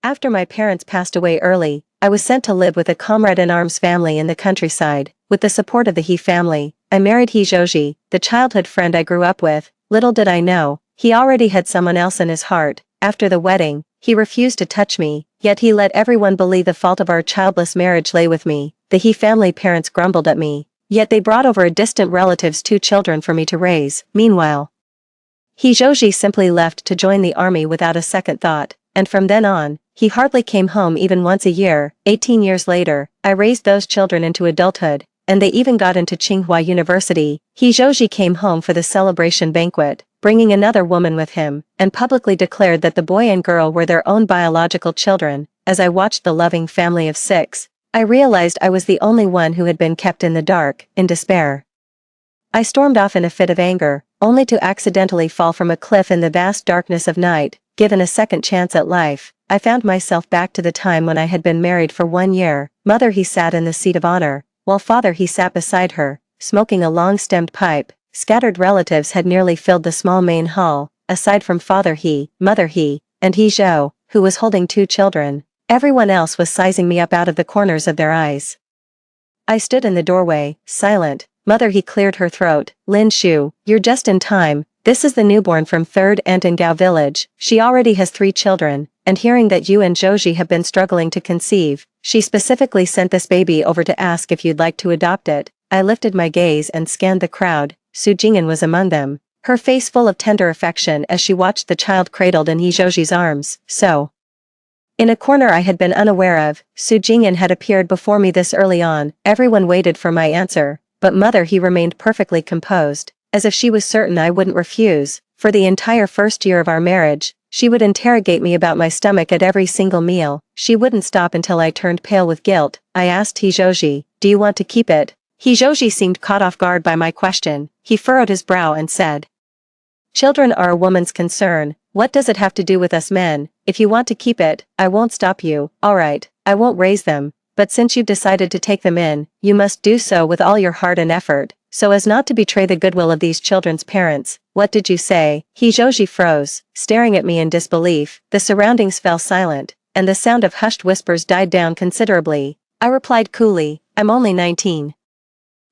After my parents passed away early, I was sent to live with a comrade-in-arms family in the countryside. With the support of the He family, I married He Joji, the childhood friend I grew up with. Little did I know, he already had someone else in his heart. After the wedding, he refused to touch me, yet he let everyone believe the fault of our childless marriage lay with me. The He family parents grumbled at me, yet they brought over a distant relative's 2 children for me to raise. Meanwhile, He Joji simply left to join the army without a second thought, and from then on, he hardly came home even once a year. 18 years later, I raised those children into adulthood, and they even got into Tsinghua University. He Joji came home for the celebration banquet, bringing another woman with him, and publicly declared that the boy and girl were their own biological children. As I watched the loving family of 6, I realized I was the only one who had been kept in the dark. In despair, I stormed off in a fit of anger, only to accidentally fall from a cliff in the vast darkness of night. Given a second chance at life, I found myself back to the time when I had been married for 1 year. Mother He sat in the seat of honor, while Father He sat beside her, smoking a long-stemmed pipe. Scattered relatives had nearly filled the small main hall. Aside from Father He, Mother He, and He Zhou, who was holding 2 children, everyone else was sizing me up out of the corners of their eyes. I stood in the doorway, silent. Mother He cleared her throat. Lin Shu, you're just in time. This is the newborn from 3rd Antangao village. She already has 3 children, and hearing that you and Joji have been struggling to conceive, she specifically sent this baby over to ask if you'd like to adopt it. I lifted my gaze and scanned the crowd. Su Jingyan was among them, her face full of tender affection as she watched the child cradled in He Joji's arms. So, in a corner I had been unaware of, Su Jingyan had appeared before me this early on. Everyone waited for my answer, but Mother He remained perfectly composed, as if she was certain I wouldn't refuse. For the entire first year of our marriage, she would interrogate me about my stomach at every single meal. She wouldn't stop until I turned pale with guilt. I asked He Joji, do you want to keep it? He Joji seemed caught off guard by my question. He furrowed his brow and said, children are a woman's concern. What does it have to do with us men? If you want to keep it, I won't stop you. Alright, I won't raise them, but since you've decided to take them in, you must do so with all your heart and effort, so as not to betray the goodwill of these children's parents. What did you say? He Joji froze, staring at me in disbelief. The surroundings fell silent, and the sound of hushed whispers died down considerably. I replied coolly, I'm only 19.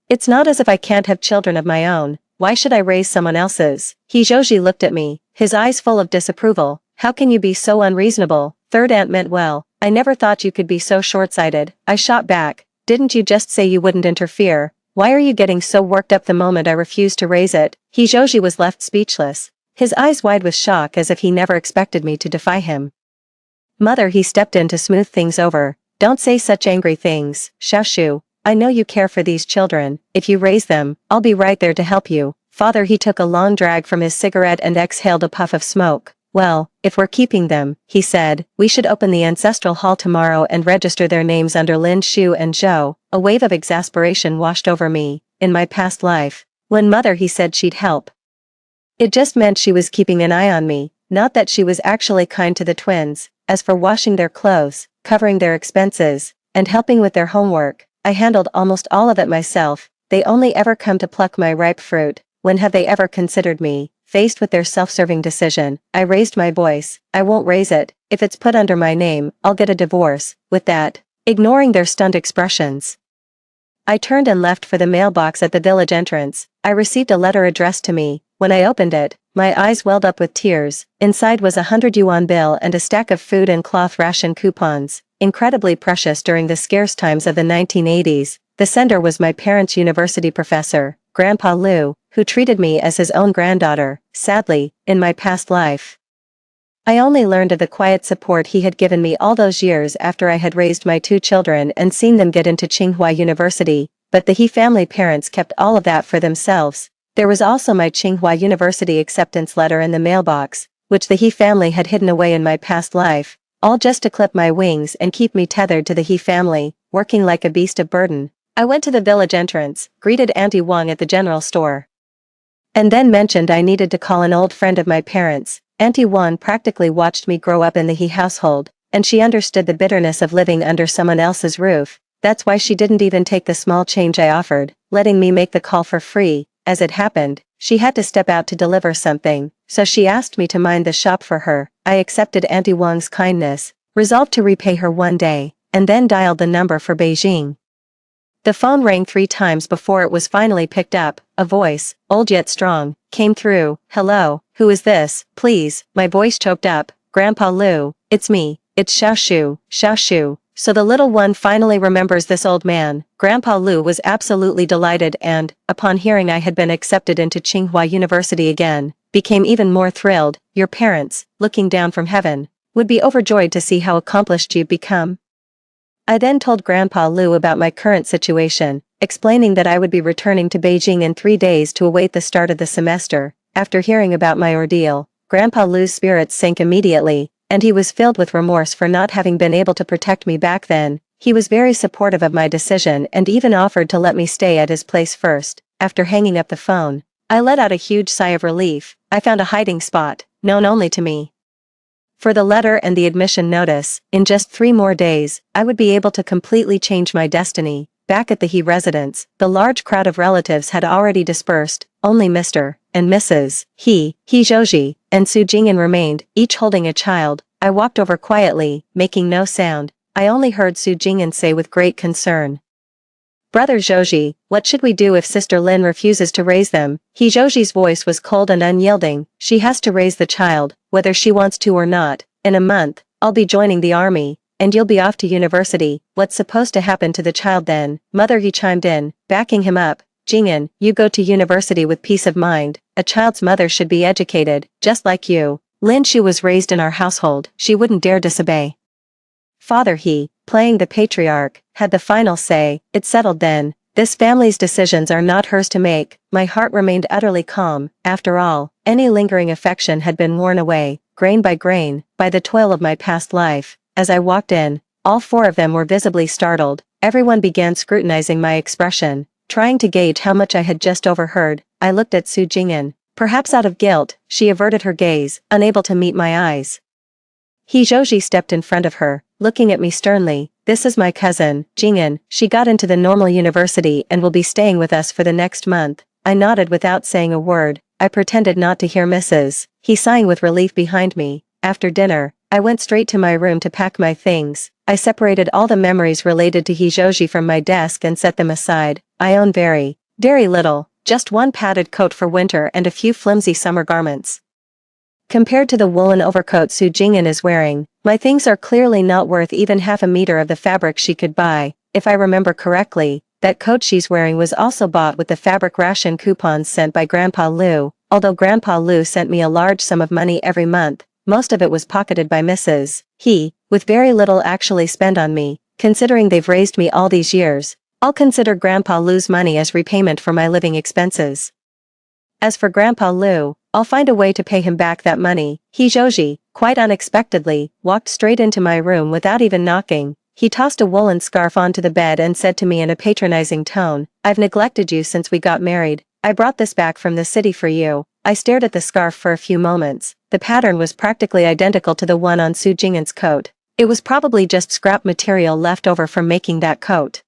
It's not as if I can't have children of my own. Why should I raise someone else's? He Joji looked at me, his eyes full of disapproval. How can you be so unreasonable? 3rd aunt meant well. I never thought you could be so short-sighted. I shot back. Didn't you just say you wouldn't interfere? Why are you getting so worked up the moment I refused to raise it? He Joji was left speechless, his eyes wide with shock as if he never expected me to defy him. Mother He stepped in to smooth things over. Don't say such angry things, Xiaoshu. I know you care for these children. If you raise them, I'll be right there to help you. Father He took a long drag from his cigarette and exhaled a puff of smoke. Well, if we're keeping them, he said, we should open the ancestral hall tomorrow and register their names under Lin Shu and Zhou. A wave of exasperation washed over me. In my past life, when Mother He said she'd help, it just meant she was keeping an eye on me, not that she was actually kind to the twins. As for washing their clothes, covering their expenses, and helping with their homework, I handled almost all of it myself. They only ever come to pluck my ripe fruit. When have they ever considered me? Faced with their self-serving decision, I raised my voice. I won't raise it. If it's put under my name, I'll get a divorce. With that, ignoring their stunned expressions, I turned and left for the mailbox at the village entrance. I received a letter addressed to me. When I opened it, my eyes welled up with tears. Inside was a 100 yuan bill and a stack of food and cloth ration coupons, incredibly precious during the scarce times of the 1980s. The sender was my parents' university professor, Grandpa Liu, who treated me as his own granddaughter. Sadly, in my past life, I only learned of the quiet support he had given me all those years after I had raised my 2 children and seen them get into Tsinghua University, but the He family parents kept all of that for themselves. There was also my Tsinghua University acceptance letter in the mailbox, which the He family had hidden away in my past life, all just to clip my wings and keep me tethered to the He family, working like a beast of burden. I went to the village entrance, greeted Auntie Wang at the general store, and then mentioned I needed to call an old friend of my parents. Auntie Wang practically watched me grow up in the He household, and she understood the bitterness of living under someone else's roof. That's why she didn't even take the small change I offered, letting me make the call for free. As it happened, she had to step out to deliver something, so she asked me to mind the shop for her. I accepted Auntie Wang's kindness, resolved to repay her one day, and then dialed the number for Beijing. The phone rang 3 times before it was finally picked up. A voice, old yet strong, came through. "Hello, who is this, please?" My voice choked up. "Grandpa Lu, it's me, it's Xiaoshu, Xiaoshu." So the little one finally remembers this old man. Grandpa Lu was absolutely delighted and, upon hearing I had been accepted into Tsinghua University again, became even more thrilled. "Your parents, looking down from heaven, would be overjoyed to see how accomplished you've become." I then told Grandpa Lu about my current situation, explaining that I would be returning to Beijing in 3 days to await the start of the semester. After hearing about my ordeal, Grandpa Lu's spirits sank immediately, and he was filled with remorse for not having been able to protect me back then. He was very supportive of my decision and even offered to let me stay at his place first. After hanging up the phone, I let out a huge sigh of relief. I found a hiding spot, known only to me. For the letter and the admission notice, in just 3 more days, I would be able to completely change my destiny. Back at the He residence, the large crowd of relatives had already dispersed. Only Mr. and Mrs. He Zhouji, and Su Jingyan remained, each holding a child. I walked over quietly, making no sound. I only heard Su Jingyan say with great concern, "Brother Zhouji, what should we do if Sister Lin refuses to raise them?" He Zhouji's voice was cold and unyielding. "She has to raise the child, whether she wants to or not. In a month, I'll be joining the army, and you'll be off to university. What's supposed to happen to the child then?" Mother He chimed in, backing him up. "Jingyan, you go to university with peace of mind. A child's mother should be educated, just like you. Lin Shu was raised in our household. She wouldn't dare disobey." Father He, playing the patriarch, had the final say. "It's settled then. This family's decisions are not hers to make." My heart remained utterly calm. After all, any lingering affection had been worn away, grain by grain, by the toil of my past life. As I walked in, all 4 of them were visibly startled. Everyone began scrutinizing my expression, trying to gauge how much I had just overheard. I looked at Su Jingyan. Perhaps out of guilt, she averted her gaze, unable to meet my eyes. He Zhouji stepped in front of her, looking at me sternly. "This is my cousin, Jingyan. She got into the normal university and will be staying with us for the next month." I nodded without saying a word. I pretended not to hear Mrs. He sighing with relief behind me. After dinner, I went straight to my room to pack my things. I separated all the memories related to He Zhouji from my desk and set them aside. I own very little, just 1 padded coat for winter and a few flimsy summer garments. Compared to the woolen overcoat Su Jingyan is wearing, my things are clearly not worth even half a meter of the fabric she could buy. If I remember correctly, that coat she's wearing was also bought with the fabric ration coupons sent by Grandpa Lu. Although Grandpa Lu sent me a large sum of money every month, most of it was pocketed by Mrs. He, with very little actually spent on me. Considering they've raised me all these years, I'll consider Grandpa Lu's money as repayment for my living expenses. As for Grandpa Lu, I'll find a way to pay him back that money. He Zhouji, quite unexpectedly, walked straight into my room without even knocking. He tossed a woolen scarf onto the bed and said to me in a patronizing tone, "I've neglected you since we got married. I brought this back from the city for you." I stared at the scarf for a few moments. The pattern was practically identical to the one on Su Jingyan's coat. It was probably just scrap material left over from making that coat.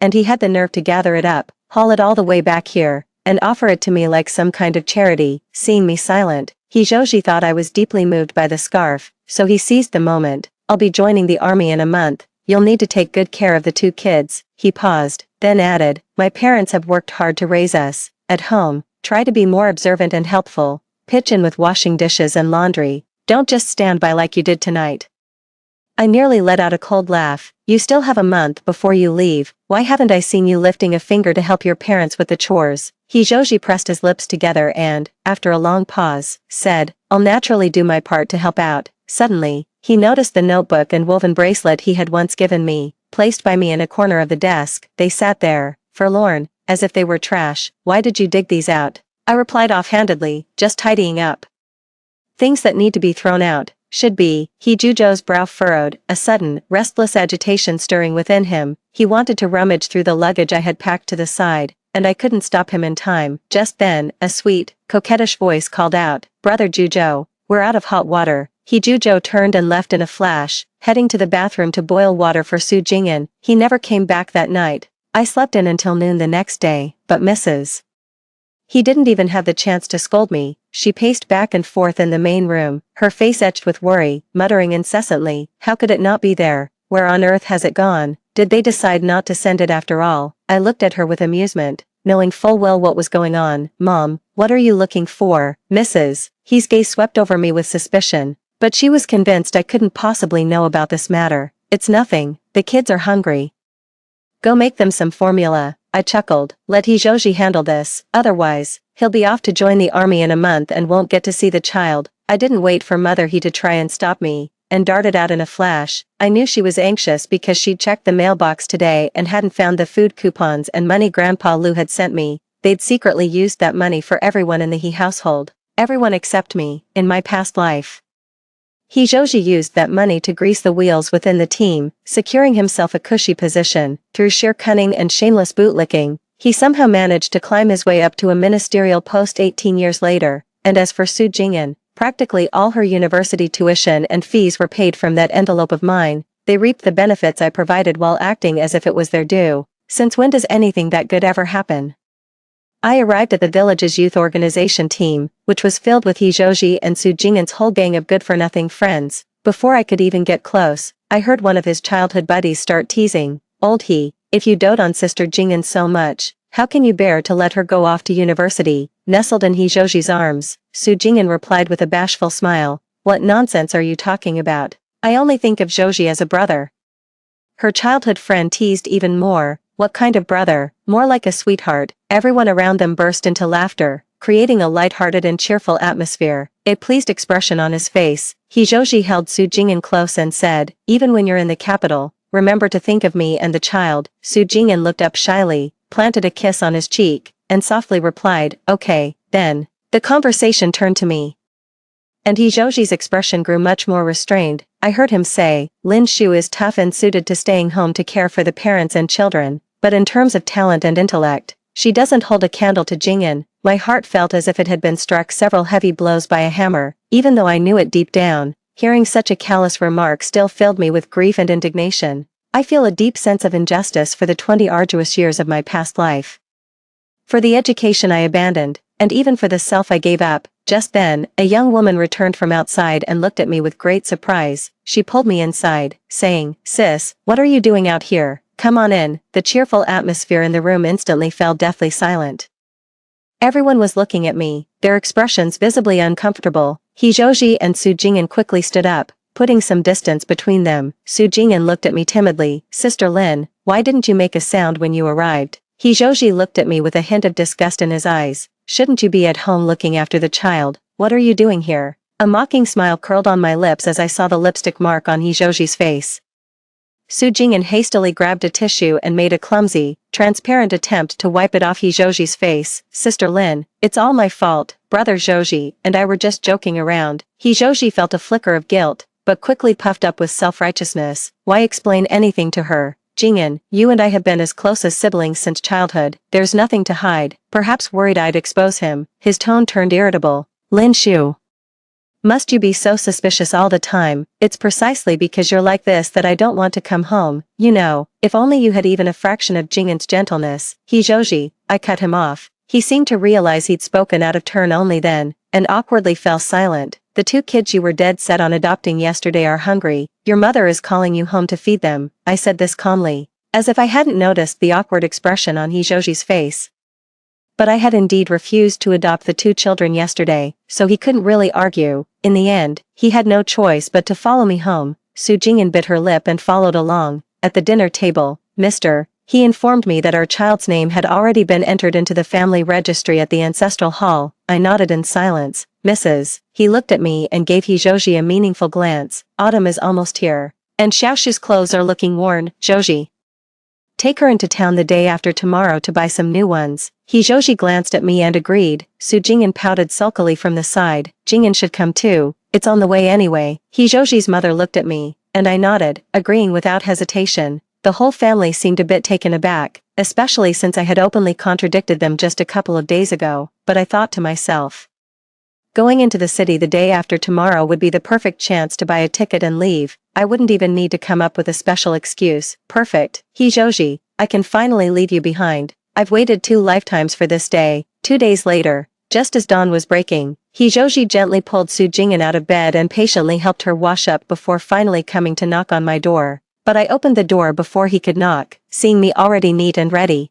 And he had the nerve to gather it up, haul it all the way back here, and offer it to me like some kind of charity. Seeing me silent, He Zhouji thought I was deeply moved by the scarf, so he seized the moment. "I'll be joining the army in a month. You'll need to take good care of the 2 kids." He paused, then added, "My parents have worked hard to raise us. At home, try to be more observant and helpful. Pitch in with washing dishes and laundry. Don't just stand by like you did tonight." I nearly let out a cold laugh. "You still have a month before you leave. Why haven't I seen you lifting a finger to help your parents with the chores?" He Zhouji pressed his lips together and, after a long pause, said, "I'll naturally do my part to help out." Suddenly, he noticed the notebook and woven bracelet he had once given me, placed by me in a corner of the desk. They sat there, forlorn, as if they were trash. "Why did you dig these out?" I replied offhandedly, "Just tidying up. Things that need to be thrown out, should be." He Zhouji's brow furrowed, a sudden, restless agitation stirring within him. He wanted to rummage through the luggage I had packed to the side, and I couldn't stop him in time. Just then, a sweet, coquettish voice called out, "Brother Zhuzhou, we're out of hot water." He Zhuzhou turned and left in a flash, heading to the bathroom to boil water for Su Jingyan. He never came back that night. I slept in until noon the next day, but Mrs. He didn't even have the chance to scold me. She paced back and forth in the main room, her face etched with worry, muttering incessantly, "How could it not be there? Where on earth has it gone? Did they decide not to send it after all?" I looked at her with amusement, knowing full well what was going on. "Mom, what are you looking for, Mrs.?" His gaze swept over me with suspicion, but she was convinced I couldn't possibly know about this matter. "It's nothing, the kids are hungry. Go make them some formula." I chuckled. "Let Hijoji handle this, otherwise, he'll be off to join the army in a month and won't get to see the child." I didn't wait for Mother He to try and stop me, and darted out in a flash. I knew she was anxious because she'd checked the mailbox today and hadn't found the food coupons and money Grandpa Lou had sent me. They'd secretly used that money for everyone in the He household. Everyone except me, in my past life. Hijoji used that money to grease the wheels within the team, securing himself a cushy position. Through sheer cunning and shameless bootlicking, he somehow managed to climb his way up to a ministerial post 18 years later, and as for Su Jingyan, practically all her university tuition and fees were paid from that envelope of mine. They reaped the benefits I provided while acting as if it was their due. Since when does anything that good ever happen? I arrived at the village's youth organization team, which was filled with Hijoji and Su Jingyan's whole gang of good-for-nothing friends. Before I could even get close, I heard one of his childhood buddies start teasing, "Old He, if you dote on Sister Jingyan so much, how can you bear to let her go off to university?" Nestled in Hijoji's arms, Su Jingyan replied with a bashful smile, "What nonsense are you talking about? I only think of Joji as a brother." Her childhood friend teased even more, "What kind of brother? More like a sweetheart." Everyone around them burst into laughter, creating a light-hearted and cheerful atmosphere. A pleased expression on his face, Hijoji held Su Jingyan close and said, "Even when you're in the capital, remember to think of me and the child." Su Jingyan looked up shyly, planted a kiss on his cheek, and softly replied, "Okay, then." The conversation turned to me, and Hijoji's expression grew much more restrained. I heard him say, "Lin Shu is tough and suited to staying home to care for the parents and children, but in terms of talent and intellect, she doesn't hold a candle to Jingyan." My heart felt as if it had been struck several heavy blows by a hammer, even though I knew it deep down. Hearing such a callous remark still filled me with grief and indignation. I feel a deep sense of injustice for the 20 arduous years of my past life. For the education I abandoned, and even for the self I gave up. Just then, a young woman returned from outside and looked at me with great surprise. She pulled me inside, saying, "Sis, what are you doing out here? Come on in." The cheerful atmosphere in the room instantly fell deathly silent. Everyone was looking at me, their expressions visibly uncomfortable. Hijoji and Su Jingyan quickly stood up, putting some distance between them. Su Jingyan looked at me timidly. "Sister Lin, why didn't you make a sound when you arrived?" Hijoji looked at me with a hint of disgust in his eyes. "Shouldn't you be at home looking after the child? What are you doing here?" A mocking smile curled on my lips as I saw the lipstick mark on Hijoji's face. Su Jingyan hastily grabbed a tissue and made a clumsy, transparent attempt to wipe it off Hijoji's face. "Sister Lin, it's all my fault. Brother Joji and I were just joking around." Hijoji felt a flicker of guilt, but quickly puffed up with self-righteousness. Why explain anything to her? "Jingyan, you and I have been as close as siblings since childhood. There's nothing to hide." Perhaps worried I'd expose him, his tone turned irritable. "Lin Shu, must you be so suspicious all the time? It's precisely because you're like this that I don't want to come home. You know, if only you had even a fraction of Jingyan's gentleness." "Hijoji," I cut him off. He seemed to realize he'd spoken out of turn only then, and awkwardly fell silent. "The 2 kids you were dead set on adopting yesterday are hungry. Your mother is calling you home to feed them." I said this calmly, as if I hadn't noticed the awkward expression on Hijoji's face. But I had indeed refused to adopt the 2 children yesterday, so he couldn't really argue. In the end, he had no choice but to follow me home. Su Jingyan bit her lip and followed along. At the dinner table, Mr. He informed me that our child's name had already been entered into the family registry at the ancestral hall. I nodded in silence. "Mrs. He looked at me and gave Hijoji a meaningful glance. "Autumn is almost here, and Xiaoshu's clothes are looking worn. Joji, take her into town the day after tomorrow to buy some new ones." Hijoji glanced at me and agreed. Su Jingyan pouted sulkily from the side. "Jingyan should come too. It's on the way anyway." Hijoji's mother looked at me, and I nodded, agreeing without hesitation. The whole family seemed a bit taken aback, especially since I had openly contradicted them just a couple of days ago, but I thought to myself, going into the city the day after tomorrow would be the perfect chance to buy a ticket and leave. I wouldn't even need to come up with a special excuse. Perfect. "Hijoji, I can finally leave you behind. I've waited 2 lifetimes for this day." 2 days later, just as dawn was breaking, Hijoji gently pulled Su Jing'an out of bed and patiently helped her wash up before finally coming to knock on my door. But I opened the door before he could knock, seeing me already neat and ready.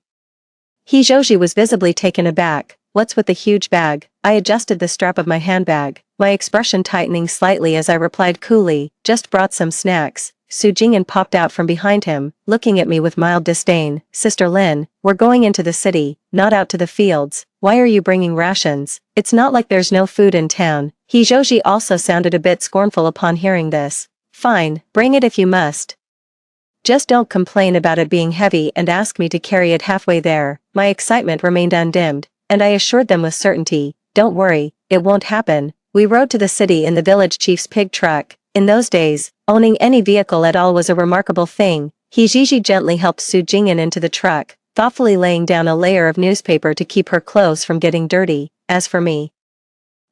Hijoji was visibly taken aback. "What's with the huge bag?" I adjusted the strap of my handbag, my expression tightening slightly as I replied coolly, "Just brought some snacks." Su Jing'an popped out from behind him, looking at me with mild disdain. "Sister Lin, we're going into the city, not out to the fields. Why are you bringing rations? It's not like there's no food in town." Hijoji also sounded a bit scornful upon hearing this. "Fine, bring it if you must. Just don't complain about it being heavy and ask me to carry it halfway there." My excitement remained undimmed, and I assured them with certainty, "Don't worry, it won't happen." We rode to the city in the village chief's pig truck. In those days, owning any vehicle at all was a remarkable thing. Hijiji gently helped Su Jing'an into the truck, thoughtfully laying down a layer of newspaper to keep her clothes from getting dirty. As for me,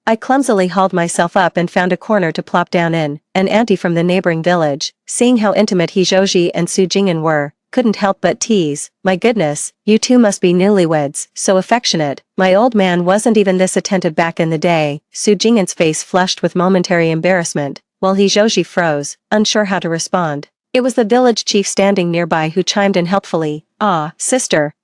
I clumsily hauled myself up and found a corner to plop down in. An auntie from the neighboring village, seeing how intimate Hijoji and Su Jing'an were, couldn't help but tease, "My goodness, you two must be newlyweds, so affectionate." My old man wasn't even this attentive back in the day. Su Jing'an's face flushed with momentary embarrassment, while Hijoji froze, unsure how to respond. It was the village chief standing nearby who chimed in helpfully, "Ah, sister,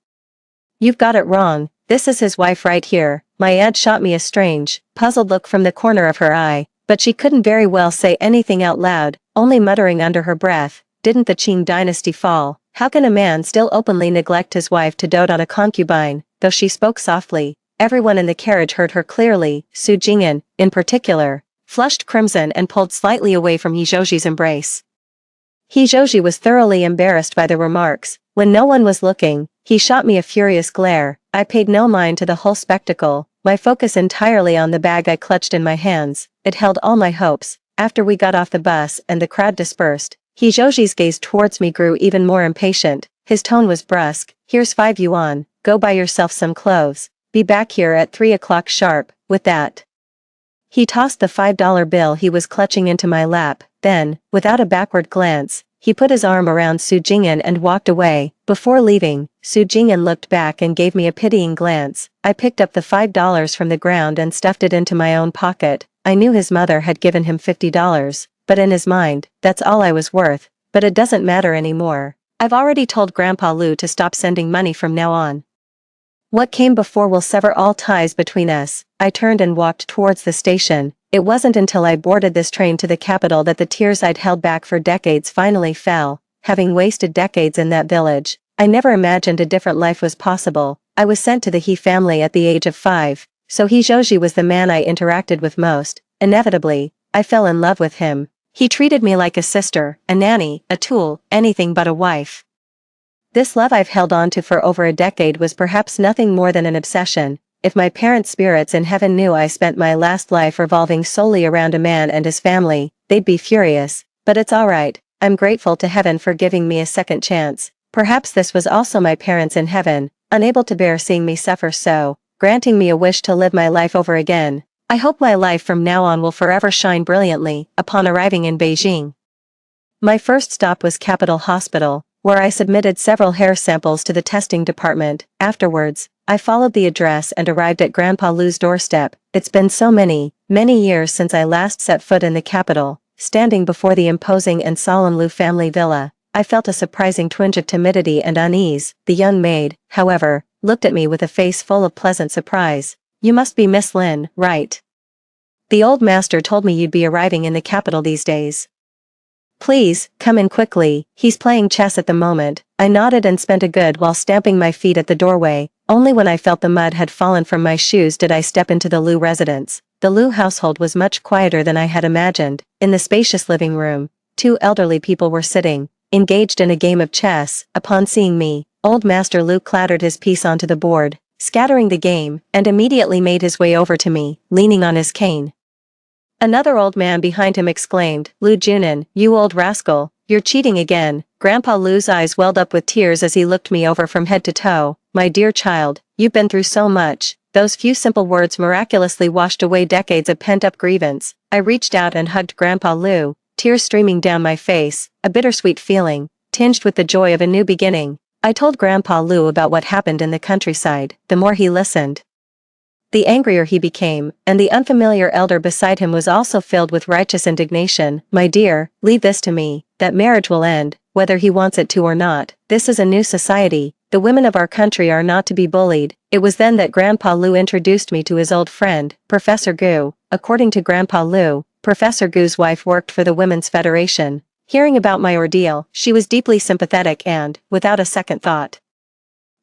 you've got it wrong. This is his wife right here." My aunt shot me a strange, puzzled look from the corner of her eye, but she couldn't very well say anything out loud, only muttering under her breath, "Didn't the Qing dynasty fall? How can a man still openly neglect his wife to dote on a concubine?" Though she spoke softly, everyone in the carriage heard her clearly. Su Jing'an, in particular, flushed crimson and pulled slightly away from Hijoji's embrace. Hijoji was thoroughly embarrassed by the remarks. When no one was looking, he shot me a furious glare. I paid no mind to the whole spectacle, my focus entirely on the bag I clutched in my hands. It held all my hopes. After we got off the bus and the crowd dispersed, Hijoji's gaze towards me grew even more impatient. His tone was brusque. "Here's 5 yuan, go buy yourself some clothes. Be back here at 3 o'clock sharp." With that, he tossed the $5 bill he was clutching into my lap. Then, without a backward glance, he put his arm around Su Jing'an and walked away. Before leaving, Su Jing'an looked back and gave me a pitying glance. I picked up the $5 from the ground and stuffed it into my own pocket. I knew his mother had given him $50, but in his mind, that's all I was worth. But it doesn't matter anymore. I've already told Grandpa Lu to stop sending money from now on. What came before will sever all ties between us. I turned and walked towards the station. It wasn't until I boarded this train to the capital that the tears I'd held back for decades finally fell. Having wasted decades in that village, I never imagined a different life was possible. I was sent to the He family at the age of 5, so Hijoji was the man I interacted with most. Inevitably, I fell in love with him. He treated me like a sister, a nanny, a tool, anything but a wife. This love I've held on to for over a decade was perhaps nothing more than an obsession. If my parents' spirits in heaven knew I spent my last life revolving solely around a man and his family, they'd be furious. But it's alright, I'm grateful to heaven for giving me a second chance. Perhaps this was also my parents in heaven, unable to bear seeing me suffer so, granting me a wish to live my life over again. I hope my life from now on will forever shine brilliantly. Upon arriving in Beijing, my first stop was Capital Hospital, where I submitted several hair samples to the testing department. Afterwards, I followed the address and arrived at Grandpa Lu's doorstep. It's been so many years since I last set foot in the capital. Standing before the imposing and solemn Lu family villa, I felt a surprising twinge of timidity and unease. The young maid, however, looked at me with a face full of pleasant surprise. "You must be Miss Lin, right? The old master told me you'd be arriving in the capital these days. Please, come in quickly, he's playing chess at the moment." I nodded and spent a good while stamping my feet at the doorway. Only when I felt the mud had fallen from my shoes did I step into the Lu residence. The Lu household was much quieter than I had imagined. In the spacious living room, 2 elderly people were sitting, engaged in a game of chess. Upon seeing me, old Master Lu clattered his piece onto the board, scattering the game, and immediately made his way over to me, leaning on his cane. Another old man behind him exclaimed, "Lu Junan, you old rascal, you're cheating again." Grandpa Lu's eyes welled up with tears as he looked me over from head to toe. "My dear child, you've been through so much." Those few simple words miraculously washed away decades of pent-up grievance. I reached out and hugged Grandpa Lu, tears streaming down my face, a bittersweet feeling, tinged with the joy of a new beginning. I told Grandpa Lu about what happened in the countryside. The more he listened, the angrier he became, and the unfamiliar elder beside him was also filled with righteous indignation. "My dear, leave this to me. That marriage will end, whether he wants it to or not. This is a new society. The women of our country are not to be bullied." It was then that Grandpa Lou introduced me to his old friend, Professor Gu. According to Grandpa Lou, Professor Gu's wife worked for the Women's Federation. Hearing about my ordeal, she was deeply sympathetic and, without a second thought,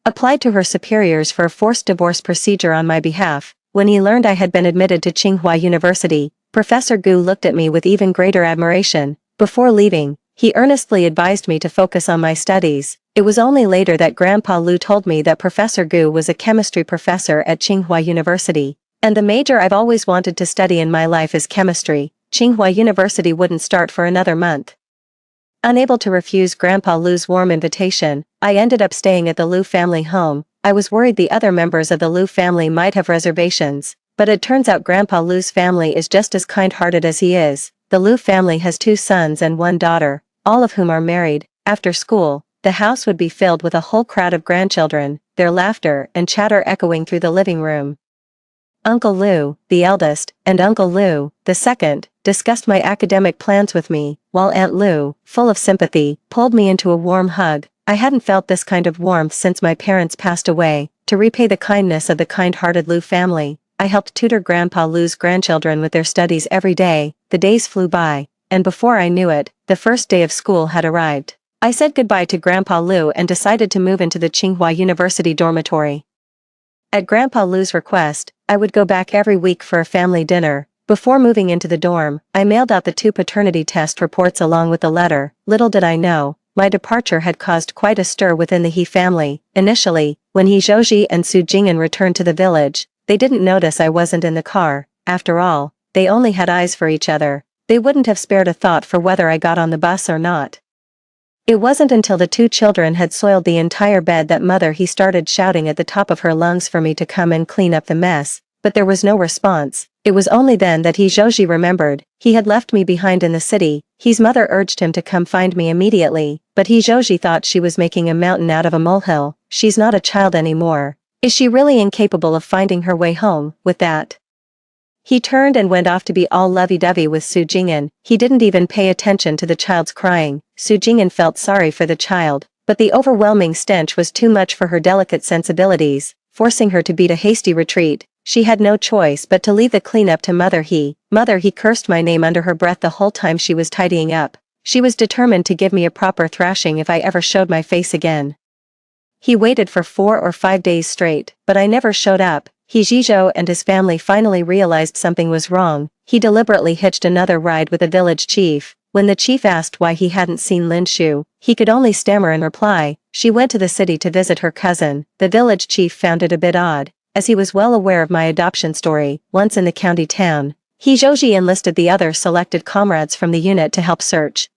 applied to her superiors for a forced divorce procedure on my behalf. When he learned I had been admitted to Tsinghua University, Professor Gu looked at me with even greater admiration. Before leaving, he earnestly advised me to focus on my studies. It was only later that Grandpa Lou told me that Professor Gu was a chemistry professor at Tsinghua University, and the major I've always wanted to study in my life is chemistry. Tsinghua University wouldn't start for another month. Unable to refuse Grandpa Lou's warm invitation, I ended up staying at the Lou family home. I was worried the other members of the Lou family might have reservations, but it turns out Grandpa Lou's family is just as kind-hearted as he is. The Lou family has 2 sons and 1 daughter, all of whom are married. After school, the house would be filled with a whole crowd of grandchildren, their laughter and chatter echoing through the living room. Uncle Lou, the eldest, and Uncle Lou, the second, discussed my academic plans with me, while Aunt Lou, full of sympathy, pulled me into a warm hug. I hadn't felt this kind of warmth since my parents passed away. To repay the kindness of the kind-hearted Lou family, I helped tutor Grandpa Lou's grandchildren with their studies every day. The days flew by, and before I knew it, the first day of school had arrived. I said goodbye to Grandpa Lou and decided to move into the Tsinghua University dormitory. At Grandpa Lou's request, I would go back every week for a family dinner. Before moving into the dorm, I mailed out the 2 paternity test reports along with the letter. Little did I know, my departure had caused quite a stir within the He family. Initially, when He Zhouji and Su Jing'an returned to the village, they didn't notice I wasn't in the car. After all, they only had eyes for each other. They wouldn't have spared a thought for whether I got on the bus or not. It wasn't until the 2 children had soiled the entire bed that Mother He started shouting at the top of her lungs for me to come and clean up the mess, but there was no response. It was only then that He Zhouji remembered. He had left me behind in the city. He's mother urged him to come find me immediately, but He Zhouji thought she was making a mountain out of a molehill. She's not a child anymore. Is she really incapable of finding her way home? With that, he turned and went off to be all lovey-dovey with Su Jing'an. He didn't even pay attention to the child's crying. Su Jing'an felt sorry for the child, but the overwhelming stench was too much for her delicate sensibilities, forcing her to beat a hasty retreat. She had no choice but to leave the cleanup to Mother He. Mother He cursed my name under her breath the whole time she was tidying up. She was determined to give me a proper thrashing if I ever showed my face again. He waited for 4 or 5 days straight, but I never showed up. He Zhizhou and his family finally realized something was wrong. He deliberately hitched another ride with the village chief. When the chief asked why he hadn't seen Lin Shu, he could only stammer in reply. She went to the city to visit her cousin. The village chief found it a bit odd, as he was well aware of my adoption story. Once in the county town, He Zhouji enlisted the other selected comrades from the unit to help search.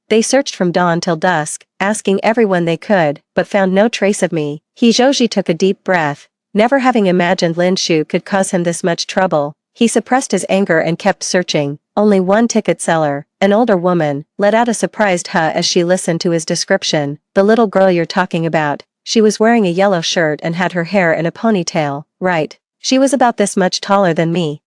They searched from dawn till dusk, asking everyone they could, but found no trace of me. He Zhouji took a deep breath. Never having imagined Lin Shu could cause him this much trouble, he suppressed his anger and kept searching. Only one ticket seller, an older woman, let out a surprised huh as she listened to his description. "The little girl you're talking about, she was wearing a yellow shirt and had her hair in a ponytail, right? She was about this much taller than me."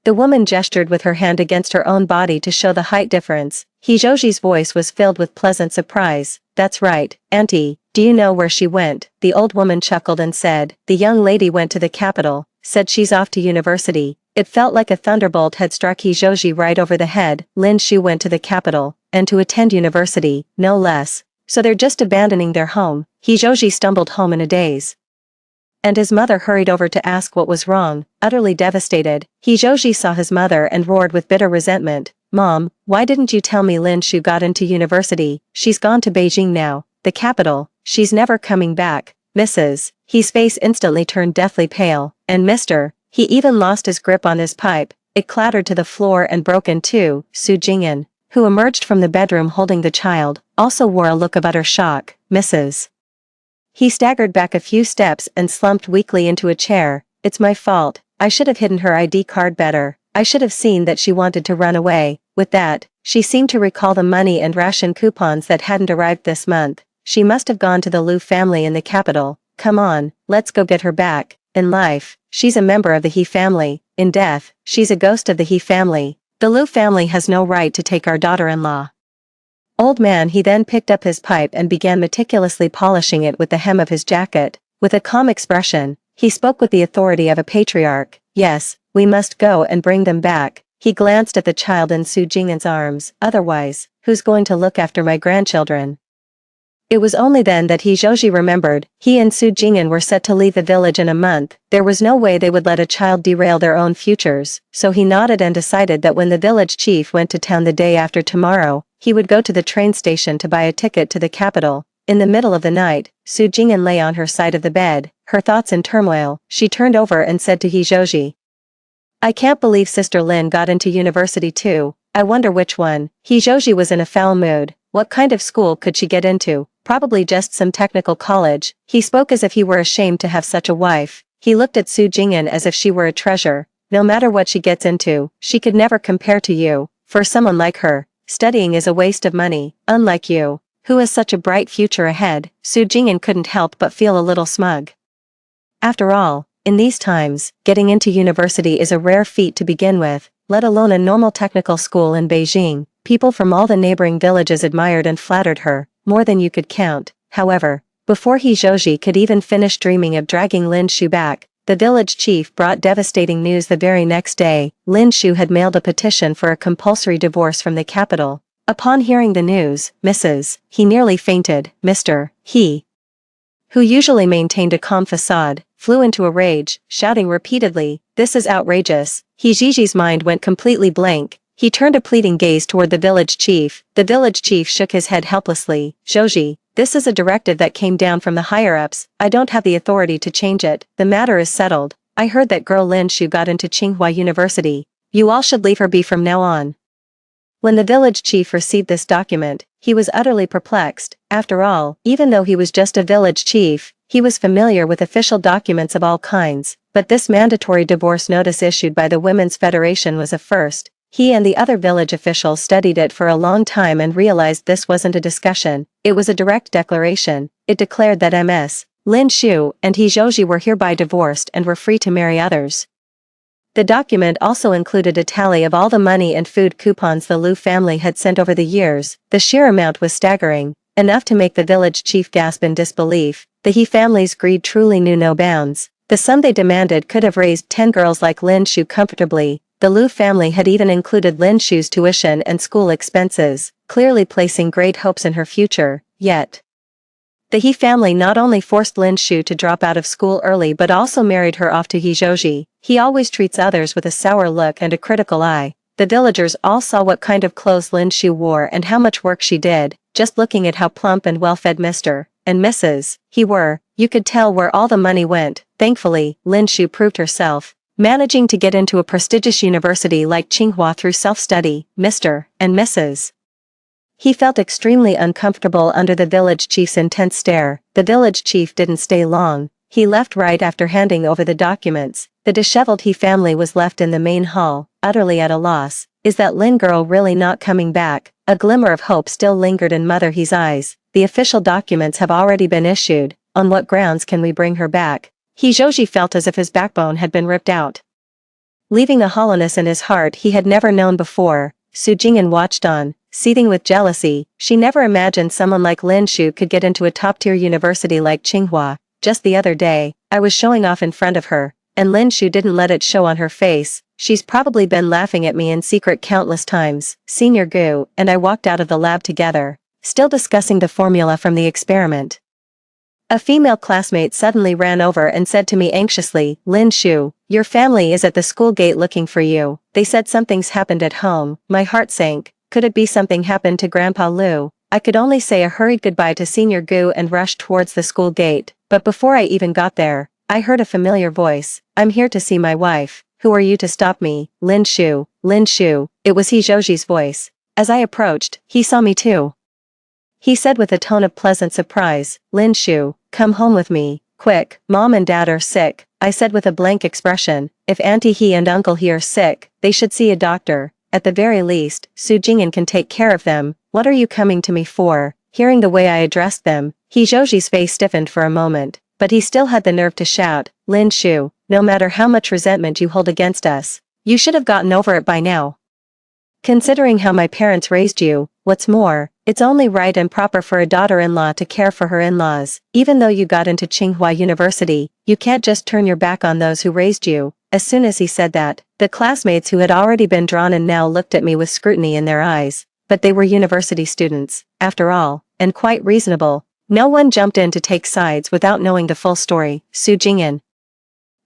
The woman gestured with her hand against her own body to show the height difference. He Zhouji's voice was filled with pleasant surprise. "That's right, Auntie. Do you know where she went?" The old woman chuckled and said, "The young lady went to the capital, said she's off to university." It felt like a thunderbolt had struck He Zhouji right over the head. Lin Shu went to the capital, and to attend university, no less. So they're just abandoning their home. He Zhouji stumbled home in a daze, and his mother hurried over to ask what was wrong. Utterly devastated, He Zhouji saw his mother and roared with bitter resentment, "Mom, why didn't you tell me Lin Shu got into university? She's gone to Beijing now, the capital. She's never coming back, Mrs." His face instantly turned deathly pale, and Mr. He even lost his grip on his pipe. It clattered to the floor and broke in two. Su Jing'an, who emerged from the bedroom holding the child, also wore a look of utter shock. "Mrs." He staggered back a few steps and slumped weakly into a chair. "It's my fault. I should have hidden her ID card better. I should have seen that she wanted to run away." With that, she seemed to recall the money and ration coupons that hadn't arrived this month. She must have gone to the Liu family in the capital. "Come on, let's go get her back." In life, she's a member of the He family. In death, she's a ghost of the He family. The Liu family has no right to take our daughter-in-law. Old man. He then picked up his pipe and began meticulously polishing it with the hem of his jacket. With a calm expression, he spoke with the authority of a patriarch. Yes, we must go and bring them back. He glanced at the child in Su Jing'an's arms. Otherwise, who's going to look after my grandchildren? It was only then that He Zhouji remembered, he and Su Jing'an were set to leave the village in a month. There was no way they would let a child derail their own futures, so he nodded and decided that when the village chief went to town the day after tomorrow, he would go to the train station to buy a ticket to the capital. In the middle of the night, Su Jing'an lay on her side of the bed, her thoughts in turmoil. She turned over and said to He Zhouji, "I can't believe Sister Lin got into university too. I wonder which one." He Zhouji was in a foul mood. What kind of school could she get into? Probably just some technical college. He spoke as if he were ashamed to have such a wife. He looked at Su Jing'an as if she were a treasure. No matter what she gets into, she could never compare to you. For someone like her, studying is a waste of money. Unlike you, who has such a bright future ahead. Su Jing'an couldn't help but feel a little smug. After all, in these times, getting into university is a rare feat to begin with, let alone a normal technical school in Beijing. People from all the neighboring villages admired and flattered her, more than you could count. However, before He Zhouji could even finish dreaming of dragging Lin Shu back, the village chief brought devastating news the very next day. Lin Shu had mailed a petition for a compulsory divorce from the capital. Upon hearing the news, He nearly fainted. Mr. He, who usually maintained a calm facade, flew into a rage, shouting repeatedly, "This is outrageous." He Zhiji's mind went completely blank. He turned a pleading gaze toward the village chief. The village chief shook his head helplessly. "Zhouji, this is a directive that came down from the higher-ups. I don't have the authority to change it. The matter is settled. I heard that girl Lin Shu got into Tsinghua University. You all should leave her be from now on." When the village chief received this document, he was utterly perplexed. After all, even though he was just a village chief, he was familiar with official documents of all kinds, but this mandatory divorce notice issued by the Women's Federation was a first. He and the other village officials studied it for a long time and realized this wasn't a discussion, it was a direct declaration. It declared that Ms. Lin Shu and He Zhouji were hereby divorced and were free to marry others. The document also included a tally of all the money and food coupons the Liu family had sent over the years. The sheer amount was staggering, enough to make the village chief gasp in disbelief. The He family's greed truly knew no bounds. The sum they demanded could have raised 10 girls like Lin Shu comfortably. The Liu family had even included Lin Shu's tuition and school expenses, clearly placing great hopes in her future. Yet, the He family not only forced Lin Shu to drop out of school early but also married her off to He Zhouji. He always treats others with a sour look and a critical eye. The villagers all saw what kind of clothes Lin Shu wore and how much work she did. Just looking at how plump and well-fed Mr. and Mrs. He were, you could tell where all the money went. Thankfully, Lin Shu proved herself, managing to get into a prestigious university like Tsinghua through self-study. Mr. and Mrs. He felt extremely uncomfortable under the village chief's intense stare. The village chief didn't stay long. He left right after handing over the documents. The disheveled He family was left in the main hall, utterly at a loss. Is that Lin girl really not coming back? A glimmer of hope still lingered in Mother He's eyes. The official documents have already been issued. On what grounds can we bring her back? He Zhouji felt as if his backbone had been ripped out, leaving a hollowness in his heart he had never known before. Su Jing'an watched on, seething with jealousy. She never imagined someone like Lin Shu could get into a top-tier university like Tsinghua. Just the other day, I was showing off in front of her, and Lin Shu didn't let it show on her face. She's probably been laughing at me in secret countless times. Senior Gu and I walked out of the lab together, still discussing the formula from the experiment. A female classmate suddenly ran over and said to me anxiously, "Lin Shu, your family is at the school gate looking for you. They said something's happened at home." My heart sank. Could it be something happened to Grandpa Liu? I could only say a hurried goodbye to Senior Gu and rushed towards the school gate. But before I even got there, I heard a familiar voice. "I'm here to see my wife. Who are you to stop me?" Lin Shu, Lin Shu. It was He Zhouji's voice. As I approached, he saw me too. He said with a tone of pleasant surprise, "Lin Shu, come home with me, quick. Mom and Dad are sick." I said with a blank expression, "If Auntie He and Uncle He are sick, they should see a doctor. At the very least, Su Jing'an can take care of them. What are you coming to me for?" Hearing the way I addressed them, He Zhouji's face stiffened for a moment. But he still had the nerve to shout, "Lin Shu, no matter how much resentment you hold against us, you should have gotten over it by now. Considering how my parents raised you, what's more, it's only right and proper for a daughter-in-law to care for her in-laws. Even though you got into Tsinghua University, you can't just turn your back on those who raised you." As soon as he said that, the classmates who had already been drawn in now looked at me with scrutiny in their eyes. But they were university students, after all, and quite reasonable. No one jumped in to take sides without knowing the full story. Su Jingyan,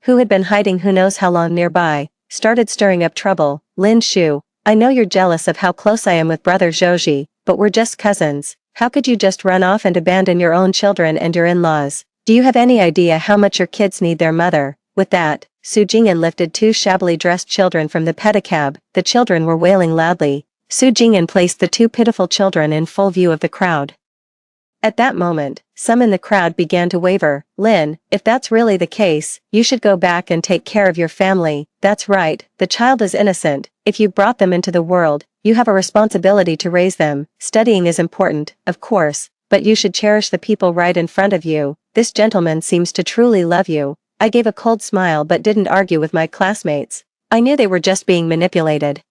who had been hiding who knows how long nearby, started stirring up trouble. "Lin Shu, I know you're jealous of how close I am with brother Zhouji, but we're just cousins. How could you just run off and abandon your own children and your in-laws? Do you have any idea how much your kids need their mother?" With that, Su Jingyan lifted two shabbily dressed children from the pedicab. The children were wailing loudly. Su Jingyan placed the two pitiful children in full view of the crowd. At that moment, some in the crowd began to waver. "Lin, if that's really the case, you should go back and take care of your family." "That's right, the child is innocent. If you brought them into the world, you have a responsibility to raise them. Studying is important, of course, but you should cherish the people right in front of you. This gentleman seems to truly love you." I gave a cold smile but didn't argue with my classmates. I knew they were just being manipulated.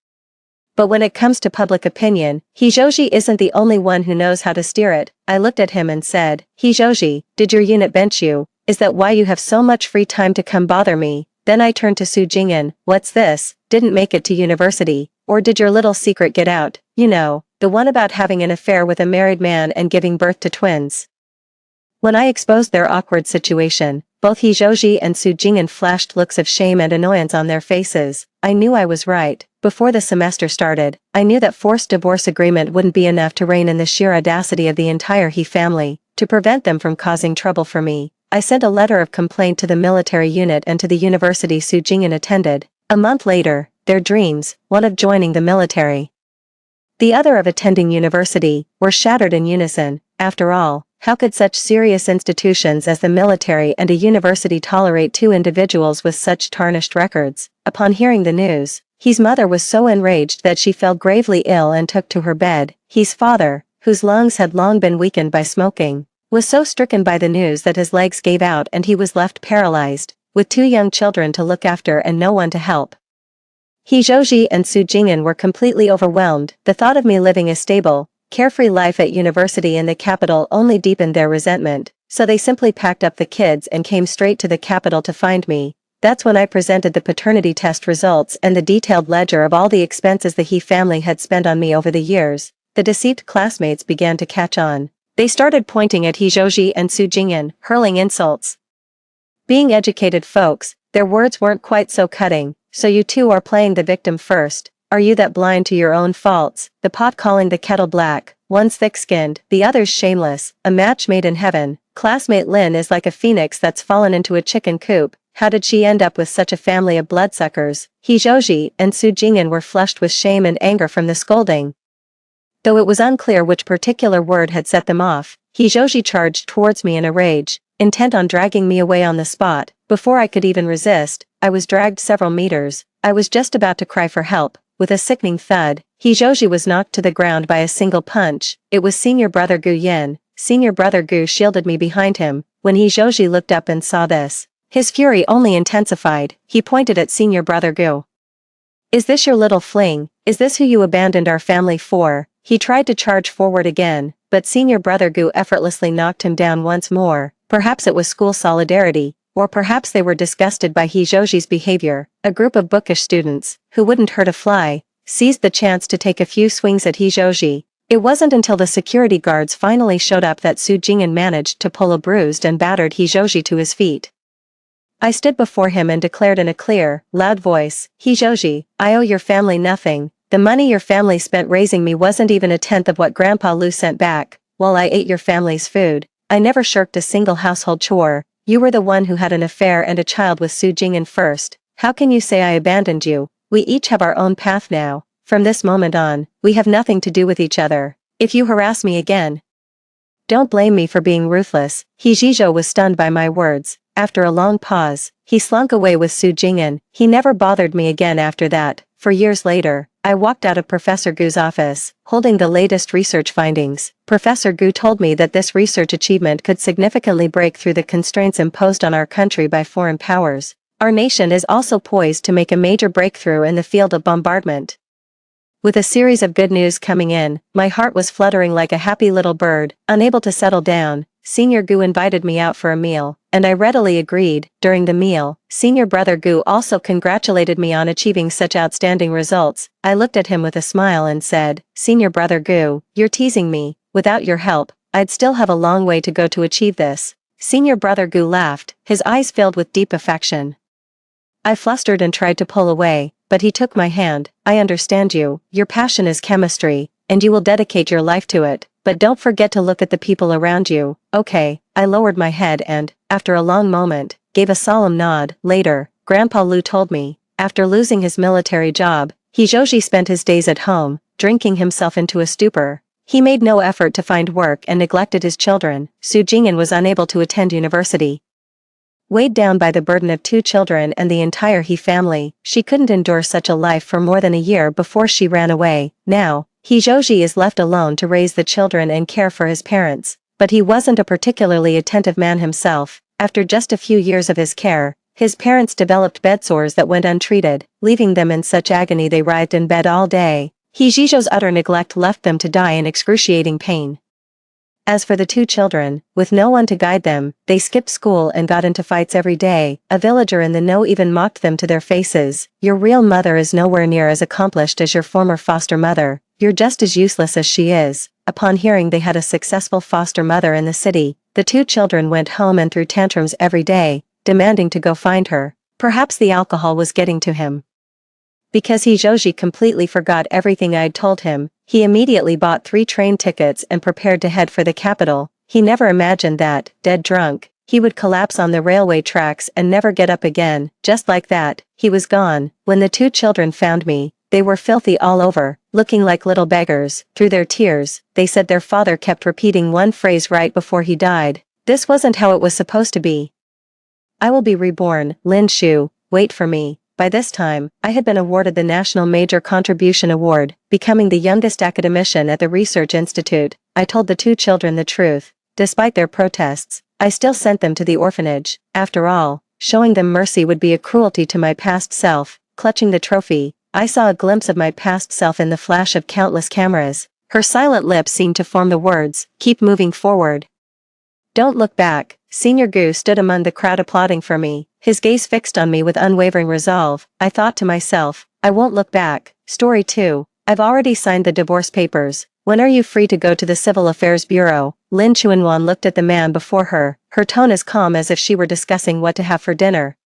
But when it comes to public opinion, He Zhouji isn't the only one who knows how to steer it. I looked at him and said, "He Zhouji, did your unit bench you? Is that why you have so much free time to come bother me?" Then I turned to Su Jingyan. "What's this? Didn't make it to university? Or did your little secret get out? You know, the one about having an affair with a married man and giving birth to twins." When I exposed their awkward situation, both He Zhouji and Su Jingyan flashed looks of shame and annoyance on their faces. I knew I was right. Before the semester started, I knew that forced divorce agreement wouldn't be enough to rein in the sheer audacity of the entire He family. To prevent them from causing trouble for me, I sent a letter of complaint to the military unit and to the university Su Jingyan attended. A month later, their dreams, one of joining the military, the other of attending university, were shattered in unison. After all, how could such serious institutions as the military and a university tolerate two individuals with such tarnished records? Upon hearing the news, He's mother was so enraged that she fell gravely ill and took to her bed. He's father, whose lungs had long been weakened by smoking, was so stricken by the news that his legs gave out and he was left paralyzed, with two young children to look after and no one to help. He Zhouji and Su Jingyan were completely overwhelmed. The thought of me living a stable, carefree life at university in the capital only deepened their resentment, so they simply packed up the kids and came straight to the capital to find me. That's when I presented the paternity test results and the detailed ledger of all the expenses the He family had spent on me over the years. The deceived classmates began to catch on. They started pointing at He Zhouji and Su Jingyan, hurling insults. Being educated folks, their words weren't quite so cutting. "So you two are playing the victim first. Are you that blind to your own faults? The pot calling the kettle black, one's thick-skinned, the other's shameless, a match made in heaven. Classmate Lin is like a phoenix that's fallen into a chicken coop. How did she end up with such a family of bloodsuckers?" He Zhouji and Su Jingyan were flushed with shame and anger from the scolding. Though it was unclear which particular word had set them off, He Zhouji charged towards me in a rage, intent on dragging me away on the spot. Before I could even resist, I was dragged several meters. I was just about to cry for help. With a sickening thud, He Zhouji was knocked to the ground by a single punch. It was senior brother Gu Yin. Senior brother Gu shielded me behind him. When He Zhouji looked up and saw this, his fury only intensified. He pointed at senior brother Gu. "Is this your little fling? Is this who you abandoned our family for?" He tried to charge forward again, but senior brother Gu effortlessly knocked him down once more. Perhaps it was school solidarity, or perhaps they were disgusted by He Zhouji's behavior. A group of bookish students, who wouldn't hurt a fly, seized the chance to take a few swings at He Zhouji. It wasn't until the security guards finally showed up that Su Jingyan managed to pull a bruised and battered He Zhouji to his feet. I stood before him and declared in a clear, loud voice, "He Zhouji, I owe your family nothing. The money your family spent raising me wasn't even a tenth of what Grandpa Lu sent back, while I ate your family's food. I never shirked a single household chore. You were the one who had an affair and a child with Su Jingyan first. How can you say I abandoned you? We each have our own path now. From this moment on, we have nothing to do with each other. If you harass me again, don't blame me for being ruthless." He Zhizhou was stunned by my words. After a long pause, he slunk away with Su Jingyan. He never bothered me again after that. For years later, I walked out of Professor Gu's office, holding the latest research findings. Professor Gu told me that this research achievement could significantly break through the constraints imposed on our country by foreign powers. Our nation is also poised to make a major breakthrough in the field of bombardment. With a series of good news coming in, my heart was fluttering like a happy little bird, unable to settle down. Senior Gu invited me out for a meal, and I readily agreed. During the meal, Senior Brother Gu also congratulated me on achieving such outstanding results. I looked at him with a smile and said, "Senior Brother Gu, you're teasing me. Without your help, I'd still have a long way to go to achieve this." Senior Brother Gu laughed, his eyes filled with deep affection. I flustered and tried to pull away, but he took my hand. "I understand you, your passion is chemistry, and you will dedicate your life to it, but don't forget to look at the people around you." "Okay." I lowered my head and, after a long moment, gave a solemn nod. Later, Grandpa Lu told me, after losing his military job, Hijoji spent his days at home, drinking himself into a stupor. He made no effort to find work and neglected his children. Su Jing'an was unable to attend university. Weighed down by the burden of 2 children and the entire He family, she couldn't endure such a life for more than a year before she ran away. Now, Hijoji is left alone to raise the children and care for his parents, but he wasn't a particularly attentive man himself. After just a few years of his care, his parents developed bedsores that went untreated, leaving them in such agony they writhed in bed all day. Hijijo's utter neglect left them to die in excruciating pain. As for the 2 children, with no one to guide them, they skipped school and got into fights every day. A villager in the know even mocked them to their faces. "Your real mother is nowhere near as accomplished as your former foster mother. You're just as useless as she is." Upon hearing they had a successful foster mother in the city, the 2 children went home and threw tantrums every day, demanding to go find her. Perhaps the alcohol was getting to him. Because Hijoji completely forgot everything I'd told him, he immediately bought 3 train tickets and prepared to head for the capital. He never imagined that, dead drunk, he would collapse on the railway tracks and never get up again. Just like that, he was gone. When the 2 children found me, they were filthy all over, looking like little beggars. Through their tears, they said their father kept repeating one phrase right before he died. This wasn't how it was supposed to be. "I will be reborn, Lin Shu, wait for me." By this time, I had been awarded the National Major Contribution Award, becoming the youngest academician at the Research Institute. I told the 2 children the truth. Despite their protests, I still sent them to the orphanage. After all, showing them mercy would be a cruelty to my past self. Clutching the trophy, I saw a glimpse of my past self in the flash of countless cameras. Her silent lips seemed to form the words, "Keep moving forward. Don't look back." Senior Gu stood among the crowd applauding for me, his gaze fixed on me with unwavering resolve. I thought to myself, I won't look back. Story 2. I've already signed the divorce papers. When are you free to go to the Civil Affairs Bureau? Lin Chuanwan looked at the man before her, her tone as calm as if she were discussing what to have for dinner.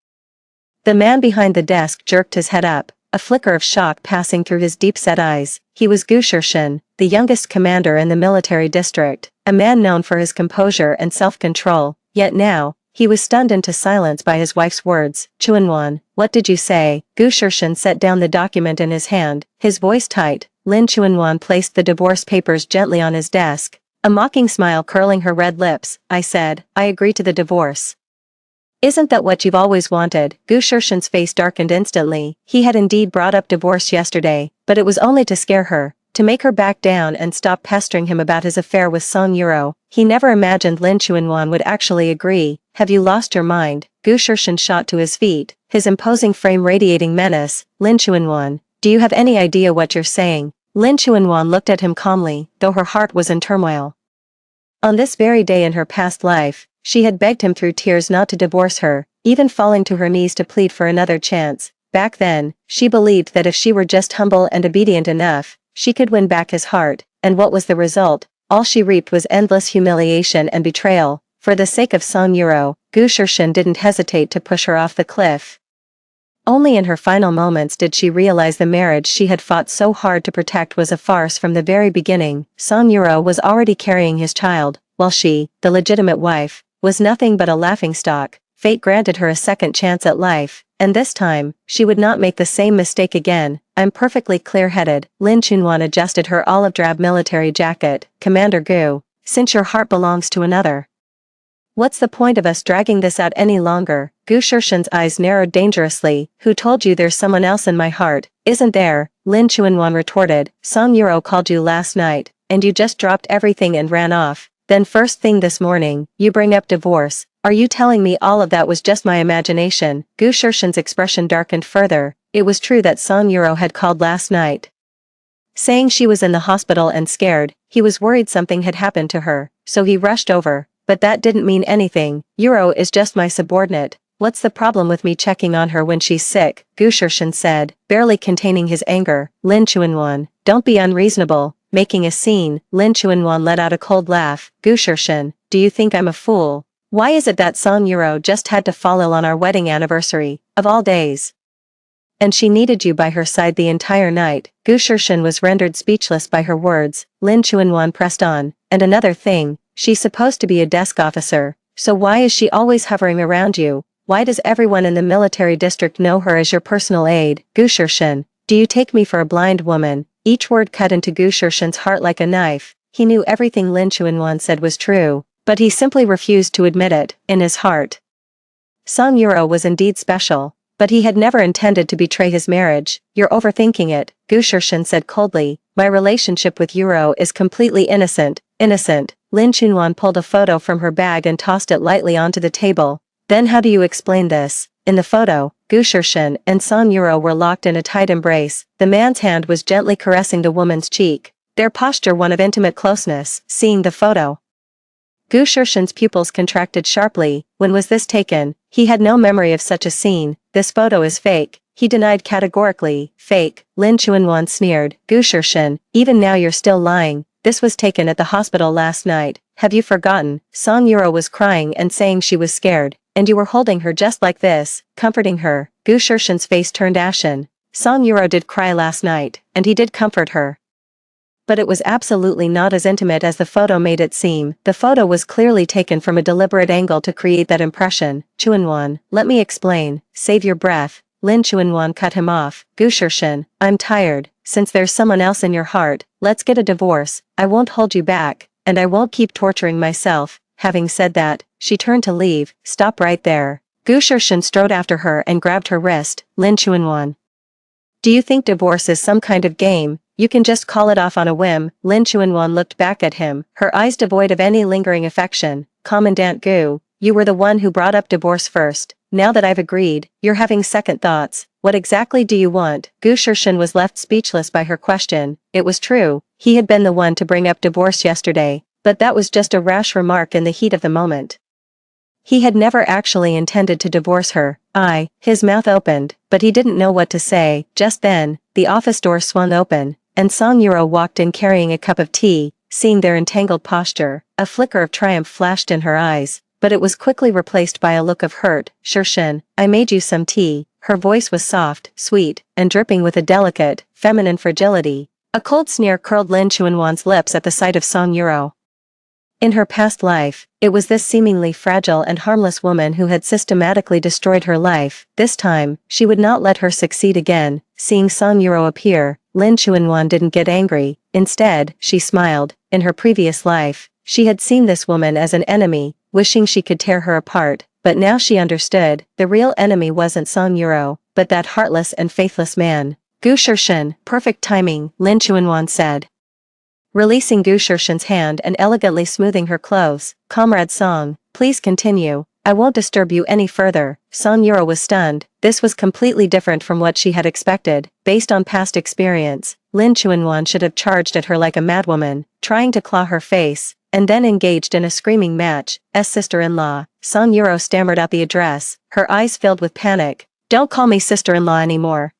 The man behind the desk jerked his head up, a flicker of shock passing through his deep-set eyes. He was Gu Shirshin, the youngest commander in the military district, a man known for his composure and self-control. Yet now, he was stunned into silence by his wife's words. "Chuanwan, what did you say?" Gu Shirshin set down the document in his hand, his voice tight. Lin Chuanwan placed the divorce papers gently on his desk, a mocking smile curling her red lips. "I said, I agree to the divorce." "Isn't that what you've always wanted?" Gu Shirshin's face darkened instantly. He had indeed brought up divorce yesterday, but it was only to scare her, to make her back down and stop pestering him about his affair with Song Yuro. He never imagined Lin Chuanwan would actually agree. "Have you lost your mind?" Gu Shirshin shot to his feet, his imposing frame radiating menace. "Lin Chuanwan, do you have any idea what you're saying?" Lin Chuanwan looked at him calmly, though her heart was in turmoil. On this very day in her past life, she had begged him through tears not to divorce her, even falling to her knees to plead for another chance. Back then, she believed that if she were just humble and obedient enough, she could win back his heart. And what was the result? All she reaped was endless humiliation and betrayal. For the sake of Song Yuro, Gu Shirshin didn't hesitate to push her off the cliff. Only in her final moments did she realize the marriage she had fought so hard to protect was a farce from the very beginning. Song Yuro was already carrying his child, while she, the legitimate wife, was nothing but a laughingstock. Fate granted her a second chance at life, and this time, she would not make the same mistake again. "I'm perfectly clear-headed." Lin Chuanwan adjusted her olive-drab military jacket. "Commander Gu, since your heart belongs to another, what's the point of us dragging this out any longer?" Gu Shirshin's eyes narrowed dangerously. "Who told you there's someone else in my heart? Isn't there?" Lin Chuanwan retorted. Song Yuro called you last night, and you just dropped everything and ran off. Then first thing this morning, you bring up divorce. Are you telling me all of that was just my imagination? Gu Shirshan's expression darkened further. It was true that Song Yuro had called last night, saying she was in the hospital and scared. He was worried something had happened to her, so he rushed over. But that didn't mean anything. Yuro is just my subordinate. What's the problem with me checking on her when she's sick? Gu Shirshan said, barely containing his anger. Lin Chuanwan, don't be unreasonable. Making a scene, Lin Chuanwan let out a cold laugh. Gu Shirshan, do you think I'm a fool? Why is it that Song Yuro just had to fall ill on our wedding anniversary, of all days? And she needed you by her side the entire night. Gu Shirshan was rendered speechless by her words. Lin Chuanwan pressed on. And another thing, she's supposed to be a desk officer, so why is she always hovering around you? Why does everyone in the military district know her as your personal aide? Gu Shirshan, do you take me for a blind woman? Each word cut into Gu Shirshan's heart like a knife. He knew everything Lin Chuanwan said was true, but he simply refused to admit it. In his heart, Song Yuro was indeed special, but he had never intended to betray his marriage. You're overthinking it, Gu Shirshan said coldly. My relationship with Yuro is completely innocent. Innocent. Lin Chuanwan pulled a photo from her bag and tossed it lightly onto the table. Then how do you explain this? In the photo, Gu Shirshan and Song Yuro were locked in a tight embrace. The man's hand was gently caressing the woman's cheek, their posture one of intimate closeness. Seeing the photo, Gu Shirshan's pupils contracted sharply. When was this taken? He had no memory of such a scene. This photo is fake, he denied categorically. Fake, Lin Chuanwan sneered. Gu Shirshan, even now you're still lying. This was taken at the hospital last night. Have you forgotten? Song Yuro was crying and saying she was scared, and you were holding her just like this, comforting her. Gu Shirshan's face turned ashen. Song Yuro did cry last night, and he did comfort her, but it was absolutely not as intimate as the photo made it seem. The photo was clearly taken from a deliberate angle to create that impression. Chuanwan, let me explain. Save your breath. Lin Chuanwan cut him off. Gu Shirshan, I'm tired. Since there's someone else in your heart, let's get a divorce. I won't hold you back, and I won't keep torturing myself. Having said that, she turned to leave. Stop right there. Gu Shirshan strode after her and grabbed her wrist. Lin Chuanwan, do you think divorce is some kind of game? You can just call it off on a whim. Lin Chuanwan looked back at him, her eyes devoid of any lingering affection. Commandant Gu, you were the one who brought up divorce first. Now that I've agreed, you're having second thoughts. What exactly do you want? Gu Shirshan was left speechless by her question. It was true, he had been the one to bring up divorce yesterday, but that was just a rash remark in the heat of the moment. He had never actually intended to divorce her. His mouth opened, but he didn't know what to say. Just then, the office door swung open, and Song Yuro walked in carrying a cup of tea. Seeing their entangled posture, a flicker of triumph flashed in her eyes, but it was quickly replaced by a look of hurt. Shirshan, I made you some tea. Her voice was soft, sweet, and dripping with a delicate, feminine fragility. A cold sneer curled Lin Chuanwan's lips at the sight of Song Yuro. In her past life, it was this seemingly fragile and harmless woman who had systematically destroyed her life. This time, she would not let her succeed again. Seeing Song Yuro appear, Lin Chuanwan didn't get angry. Instead, she smiled. In her previous life, she had seen this woman as an enemy, wishing she could tear her apart. But now she understood, the real enemy wasn't Song Yuro, but that heartless and faithless man. Gu Shirshan, perfect timing, Lin Chuanwan said, releasing Gu Shirshan's hand and elegantly smoothing her clothes. Comrade Song, please continue. I won't disturb you any further. Song Yuro was stunned. This was completely different from what she had expected. Based on past experience, Lin Chuanwan should have charged at her like a madwoman, trying to claw her face, and then engaged in a screaming match. Sister-in-law. Song Yuro stammered out the address, her eyes filled with panic. Don't call me sister-in-law anymore,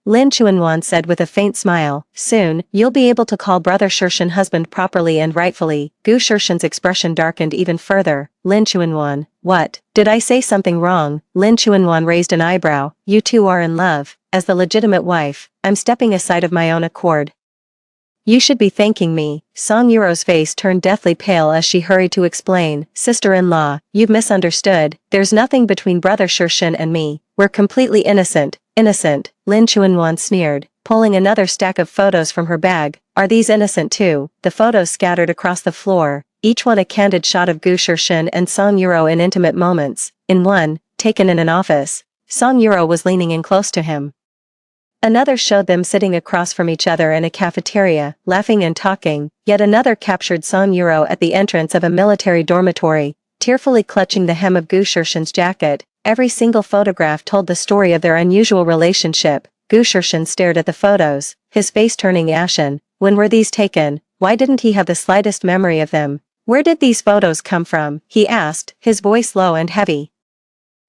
Lin Chuanwan said with a faint smile. Soon, you'll be able to call brother Shirshan husband properly and rightfully. Gu Shirshan's expression darkened even further. Lin Chuanwan, what? Did I say something wrong? Lin Chuanwan raised an eyebrow. You two are in love. As the legitimate wife, I'm stepping aside of my own accord. You should be thanking me. Song Yuro's face turned deathly pale as she hurried to explain. Sister-in-law, you've misunderstood. There's nothing between brother Shirshan and me. We're completely innocent. Innocent, Lin Chuanwan sneered, pulling another stack of photos from her bag. Are these innocent too? The photos scattered across the floor, each one a candid shot of Gu Shirshan and Song Yuro in intimate moments. In one, taken in an office, Song Yuro was leaning in close to him, Another showed them sitting across from each other in a cafeteria, laughing and talking. Yet another captured Song Yuro at the entrance of a military dormitory, tearfully clutching the hem of Gu Shirshin's jacket. Every single photograph told the story of their unusual relationship. Gu Shirshin stared at the photos, his face turning ashen. When were these taken? Why didn't he have the slightest memory of them? Where did these photos come from? He asked, his voice low and heavy.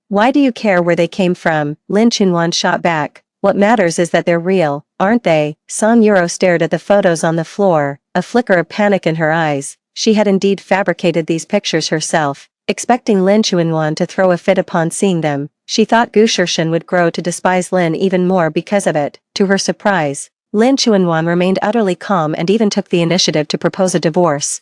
Why do you care where they came from? Lin Chunwan shot back. What matters is that they're real, aren't they? Song Yuro stared at the photos on the floor, a flicker of panic in her eyes. She had indeed fabricated these pictures herself, expecting Lin Chunwan to throw a fit upon seeing them. She thought Gu Shirshin would grow to despise Lin even more because of it. To her surprise, Lin Chunwan remained utterly calm and even took the initiative to propose a divorce.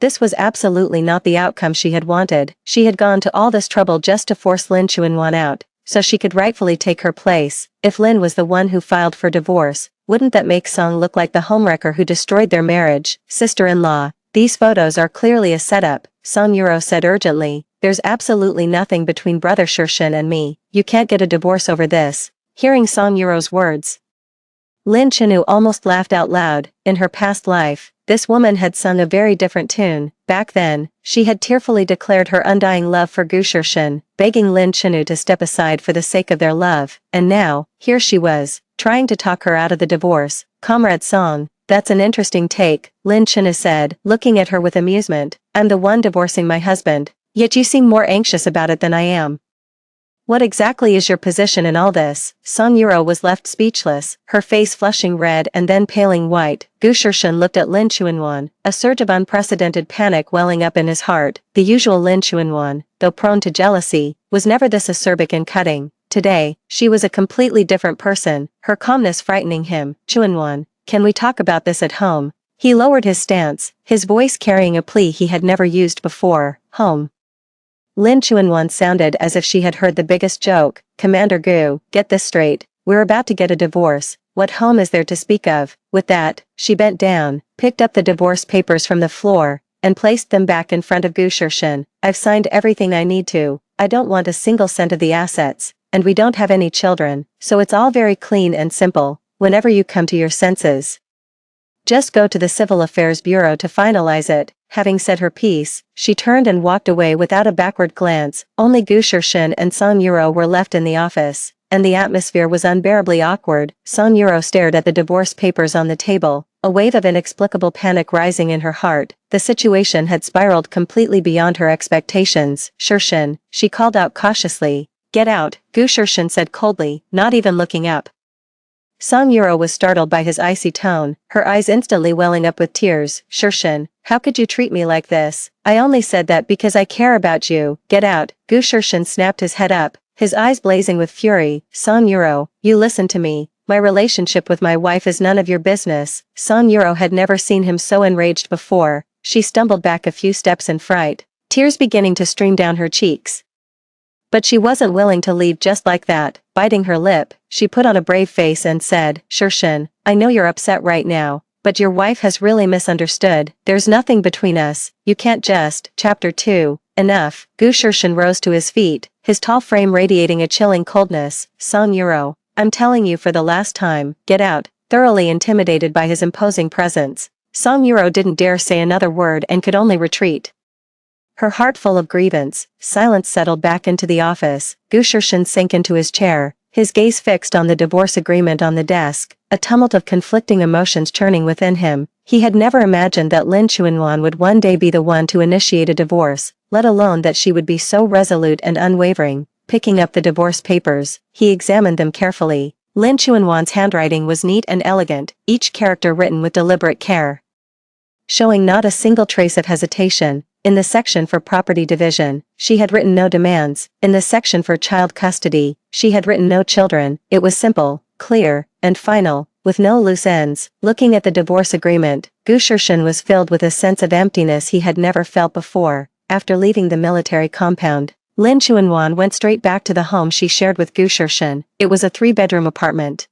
This was absolutely not the outcome she had wanted. She had gone to all this trouble just to force Lin Chunwan out, so she could rightfully take her place. If Lin was the one who filed for divorce, wouldn't that make Song look like the homewrecker who destroyed their marriage? Sister-in-law, these photos are clearly a setup, Song Yuro said urgently. There's absolutely nothing between Brother Shirshin and me. You can't get a divorce over this. Hearing Song Yuro's words, Lin Chenu almost laughed out loud. In her past life, this woman had sung a very different tune. Back then, she had tearfully declared her undying love for Gu Shirshin, begging Lin Chenu to step aside for the sake of their love. And now, here she was, trying to talk her out of the divorce. Comrade Song, that's an interesting take, Lin Chenu said, looking at her with amusement. I'm the one divorcing my husband, yet you seem more anxious about it than I am. What exactly is your position in all this? Song Yuro was left speechless, her face flushing red and then paling white. Gu Shirshin looked at Lin Chunwan, a surge of unprecedented panic welling up in his heart. The usual Lin Chunwan, though prone to jealousy, was never this acerbic and cutting. Today, she was a completely different person, her calmness frightening him. Chunwan, can we talk about this at home? He lowered his stance, his voice carrying a plea he had never used before. Home. Lin Chunwan sounded as if she had heard the biggest joke. Commander Gu, get this straight. We're about to get a divorce. What home is there to speak of? With that, she bent down, picked up the divorce papers from the floor, and placed them back in front of Gu Shirshin. I've signed everything I need to. I don't want a single cent of the assets, and we don't have any children, so it's all very clean and simple. Whenever you come to your senses, just go to the Civil Affairs Bureau to finalize it. Having said her piece, she turned and walked away without a backward glance. Only Gu Shirshin and Song Yuro were left in the office, and the atmosphere was unbearably awkward. Song Yuro stared at the divorce papers on the table, a wave of inexplicable panic rising in her heart. The situation had spiraled completely beyond her expectations. Shirshin, she called out cautiously. Get out, Gu Shirshin said coldly, not even looking up. Song Yuro was startled by his icy tone, her eyes instantly welling up with tears. Shirshin, how could you treat me like this? I only said that because I care about you. Get out. Gu Shirshin snapped his head up, his eyes blazing with fury. Song Yuro, you listen to me. My relationship with my wife is none of your business. Song Yuro had never seen him so enraged before. She stumbled back a few steps in fright, tears beginning to stream down her cheeks. But she wasn't willing to leave just like that. Biting her lip, she put on a brave face and said, Shirshin, I know you're upset right now, but your wife has really misunderstood. There's nothing between us. You can't just. Chapter 2. Enough. Gu Shirshin rose to his feet, his tall frame radiating a chilling coldness. Song Yuro, I'm telling you for the last time, get out. Thoroughly intimidated by his imposing presence, Song Yuro didn't dare say another word and could only retreat. Her heart full of grievance, silence settled back into the office. Gu Shirshin sank into his chair, his gaze fixed on the divorce agreement on the desk, a tumult of conflicting emotions churning within him. He had never imagined that Lin Chunwan would one day be the one to initiate a divorce, let alone that she would be so resolute and unwavering. Picking up the divorce papers, he examined them carefully. Lin Chunwan's handwriting was neat and elegant, each character written with deliberate care, showing not a single trace of hesitation. In the section for property division, she had written no demands. In the section for child custody, she had written no children. It was simple, clear, and final, with no loose ends. Looking at the divorce agreement, Gu Shirshin was filled with a sense of emptiness he had never felt before. After leaving the military compound, Lin Chunwan went straight back to the home she shared with Gu Shirshin. It was a 3-bedroom apartment,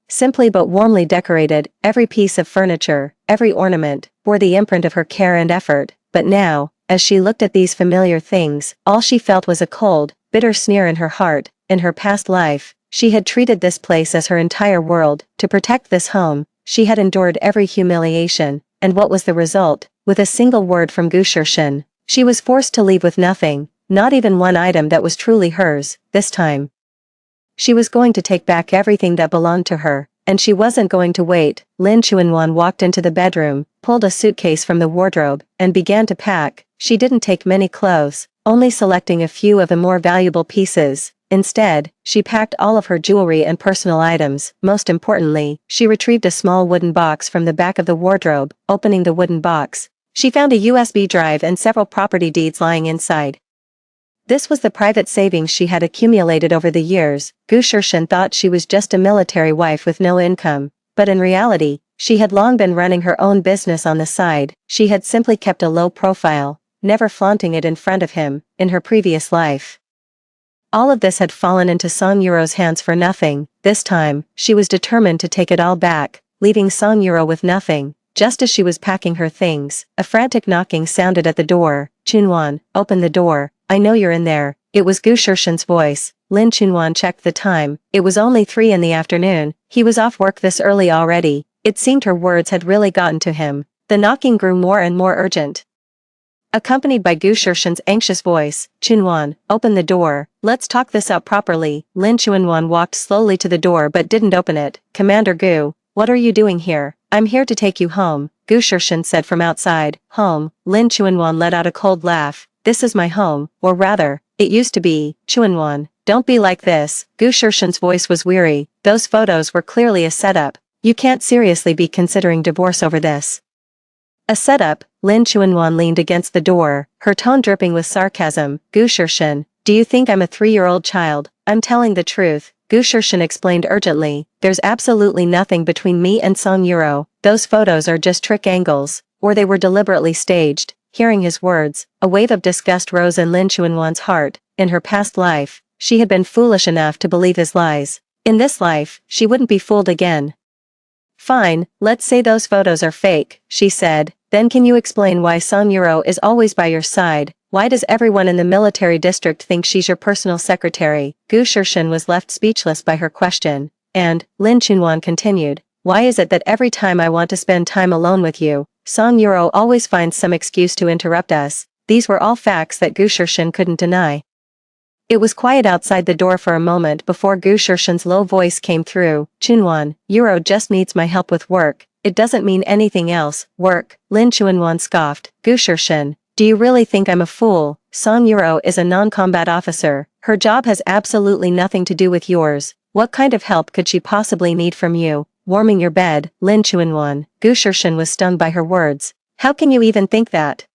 simply but warmly decorated. Every piece of furniture, every ornament, bore the imprint of her care and effort. But now, as she looked at these familiar things, all she felt was a cold, bitter sneer in her heart. In her past life, She had treated this place as her entire world. To protect this home, she had endured every humiliation, and what was the result? With a single word from Gu Shirshin, she was forced to leave with nothing, not even one item that was truly hers. This time, she was going to take back everything that belonged to her, and she wasn't going to wait. Lin Chuanwan walked into the bedroom, pulled a suitcase from the wardrobe, and began to pack. She didn't take many clothes, only selecting a few of the more valuable pieces. Instead, she packed all of her jewelry and personal items. Most importantly, she retrieved a small wooden box from the back of the wardrobe. Opening the wooden box, she found a USB drive and several property deeds lying inside. This was the private savings she had accumulated over the years. Gu Shirshin thought she was just a military wife with no income, but in reality, she had long been running her own business on the side. She had simply kept a low profile, never flaunting it in front of him, in her previous life. All of this had fallen into Song Yuro's hands for nothing. This time, she was determined to take it all back, leaving Song Yuro with nothing. Just as she was packing her things, a frantic knocking sounded at the door. Chunwan, open the door, I know you're in there. It was Gu Shirshin's voice. Lin Chunwan checked the time. It was only 3 in the afternoon. He was off work this early already. It seemed her words had really gotten to him. The knocking grew more and more urgent, accompanied by Gu Shirshin's anxious voice. Chunwan, open the door, let's talk this out properly. Lin Chunwan walked slowly to the door but didn't open it. Commander Gu, what are you doing here? I'm here to take you home, Gu Shirshin said from outside. Home? Lin Chunwan let out a cold laugh. This is my home, or rather, it used to be. Chunwan, don't be like this. Gu Shirshin's voice was weary. Those photos were clearly a setup. You can't seriously be considering divorce over this. A setup? Lin Chunwan leaned against the door, her tone dripping with sarcasm. Gu Shirshin, do you think I'm a 3-year-old child? I'm telling the truth, Gu Shirshin explained urgently. There's absolutely nothing between me and Song Yuro. Those photos are just trick angles, or they were deliberately staged. Hearing his words, a wave of disgust rose in Lin Chunwan's heart. In her past life, she had been foolish enough to believe his lies. In this life, she wouldn't be fooled again. Fine, let's say those photos are fake, she said. Then can you explain why Song Yuro is always by your side? Why does everyone in the military district think she's your personal secretary? Gu Shirshin was left speechless by her question. And, Lin Chunwan continued, why is it that every time I want to spend time alone with you, Song Yuro always finds some excuse to interrupt us? These were all facts that Gu Shirshin couldn't deny. It was quiet outside the door for a moment before Gu Shirshin's low voice came through. Chunwan, Yuro just needs my help with work. It doesn't mean anything else. Work? Lin Chunwan scoffed. Gu Shirshin, do you really think I'm a fool? Song Yuro is a non-combat officer. Her job has absolutely nothing to do with yours. What kind of help could she possibly need from you? Warming your bed, Lin Chunwan. Gu Shirshin was stunned by her words. How can you even think that?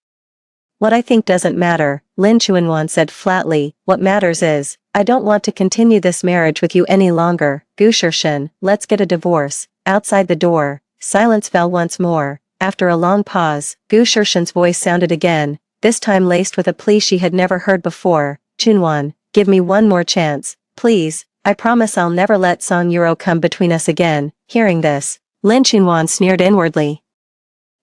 What I think doesn't matter, Lin Chunwan said flatly. What matters is, I don't want to continue this marriage with you any longer. Gu Shirshin, let's get a divorce. Outside the door, silence fell once more. After a long pause, Gu Shirshin's voice sounded again, this time laced with a plea she had never heard before. Chunwan, give me one more chance, please. I promise I'll never let Song Yuro come between us again. Hearing this, Lin Chunwan sneered inwardly.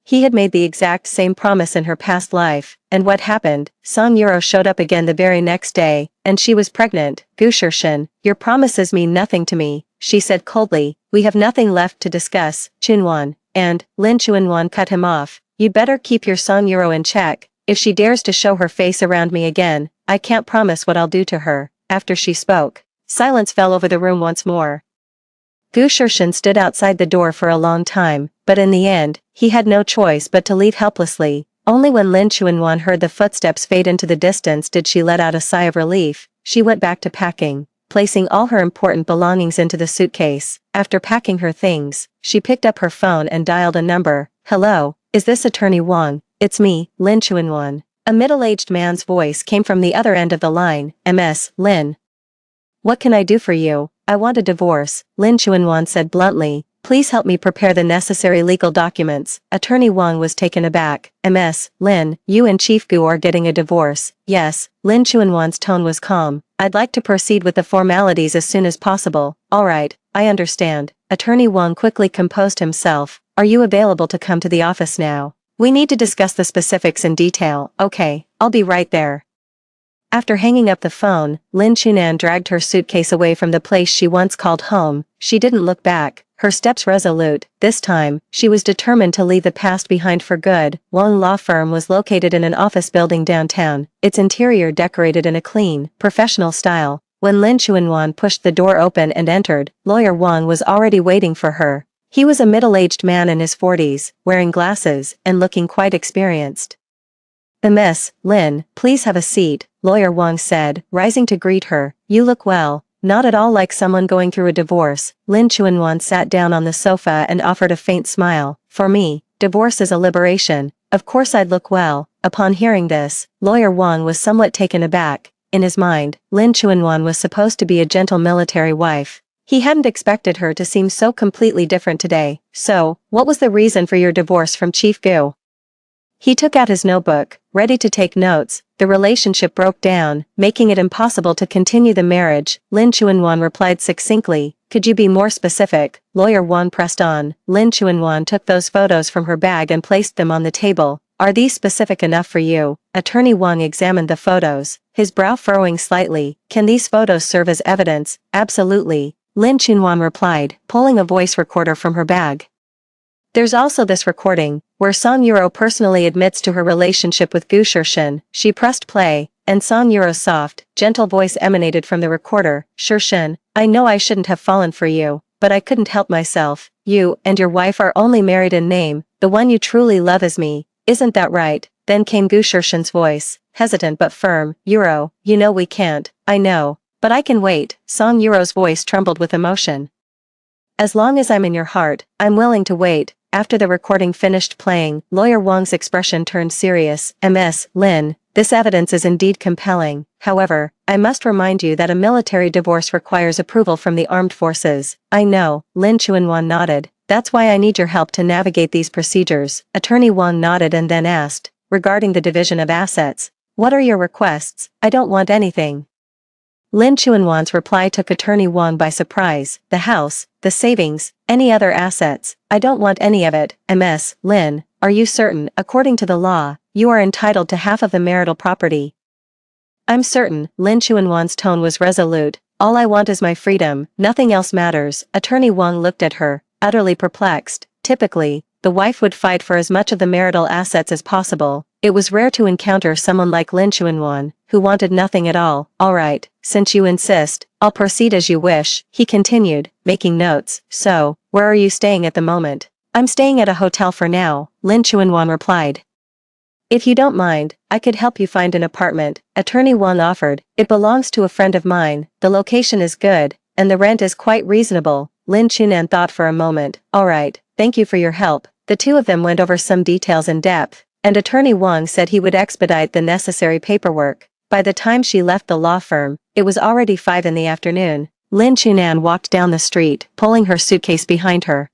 He had made the exact same promise in her past life, and what happened? Song Yuro showed up again the very next day, and she was pregnant. Gu Shirshin, your promises mean nothing to me, she said coldly. We have nothing left to discuss. Chunwan, and, Lin Chunwan cut him off. You'd better keep your Song Yuro in check. If she dares to show her face around me again, I can't promise what I'll do to her. After she spoke, silence fell over the room once more. Gu Shirshin stood outside the door for a long time, but in the end, he had no choice but to leave helplessly. Only when Lin Chunwan heard the footsteps fade into the distance did she let out a sigh of relief. She went back to packing, placing all her important belongings into the suitcase. After packing her things, she picked up her phone and dialed a number. Hello, is this Attorney Wang? It's me, Lin Chunwan. A middle-aged man's voice came from the other end of the line. Ms. Lin. What can I do for you? I want a divorce, Lin Chunwan said bluntly. Please help me prepare the necessary legal documents. Attorney Wang was taken aback. Ms. Lin, you and Chief Gu are getting a divorce. Yes, Lin Chunwan's tone was calm. I'd like to proceed with the formalities as soon as possible. Alright, I understand. Attorney Wang quickly composed himself. Are you available to come to the office now? We need to discuss the specifics in detail. Okay, I'll be right there. After hanging up the phone, Lin Chunan dragged her suitcase away from the place she once called home. She didn't look back, her steps resolute. This time, she was determined to leave the past behind for good. Wang Law Firm was located in an office building downtown, its interior decorated in a clean, professional style. When Lin Chuanwan pushed the door open and entered, Lawyer Wang was already waiting for her. He was a middle-aged man in his 40s, wearing glasses, and looking quite experienced. Miss Lin, please have a seat, Lawyer Wang said, rising to greet her. You look well, not at all like someone going through a divorce. Lin Chuanwan sat down on the sofa and offered a faint smile. For me, divorce is a liberation. Of course I'd look well. Upon hearing this, Lawyer Wang was somewhat taken aback. In his mind, Lin Chuanwan was supposed to be a gentle military wife. He hadn't expected her to seem so completely different today. So, what was the reason for your divorce from Chief Gu? He took out his notebook, ready to take notes. The relationship broke down, making it impossible to continue the marriage. Lin Chuanwan replied succinctly. Could you be more specific? Lawyer Wang pressed on. Lin Chuanwan took those photos from her bag and placed them on the table. Are these specific enough for you? Attorney Wang examined the photos, his brow furrowing slightly. Can these photos serve as evidence? Absolutely, Lin Chuanwan replied, pulling a voice recorder from her bag. There's also this recording, where Song Yuro personally admits to her relationship with Gu Shirshin. She pressed play, and Song Yuro's soft, gentle voice emanated from the recorder. Shirshin, I know I shouldn't have fallen for you, but I couldn't help myself. You and your wife are only married in name, the one you truly love is me. Isn't that right? Then came Gu Shirshin's voice, hesitant but firm. Yuro, you know we can't. I know, but I can wait. Song Yuro's voice trembled with emotion. As long as I'm in your heart, I'm willing to wait. After the recording finished playing, Lawyer Wang's expression turned serious. Ms. Lin, this evidence is indeed compelling. However, I must remind you that a military divorce requires approval from the armed forces. I know, Lin Chuanwan nodded. That's why I need your help to navigate these procedures. Attorney Wang nodded and then asked, regarding the division of assets, what are your requests? I don't want anything. Lin Chuanwan's reply took Attorney Wang by surprise. The house, the savings, any other assets, I don't want any of it. Ms. Lin, are you certain? According to the law, you are entitled to half of the marital property. I'm certain. Lin Chuanwan's tone was resolute. All I want is my freedom, nothing else matters. Attorney Wang looked at her, utterly perplexed. Typically, the wife would fight for as much of the marital assets as possible. It was rare to encounter someone like Lin Chuanwan, who wanted nothing at all. All right, since you insist, I'll proceed as you wish, he continued, making notes. So, where are you staying at the moment? I'm staying at a hotel for now, Lin Chuanwan replied. If you don't mind, I could help you find an apartment, Attorney Wang offered. It belongs to a friend of mine, the location is good, and the rent is quite reasonable. Lin Chunan thought for a moment. All right, thank you for your help. The two of them went over some details in depth, and Attorney Wang said he would expedite the necessary paperwork. By the time she left the law firm, it was already 5 in the afternoon. Lin Chunan walked down the street, pulling her suitcase behind her.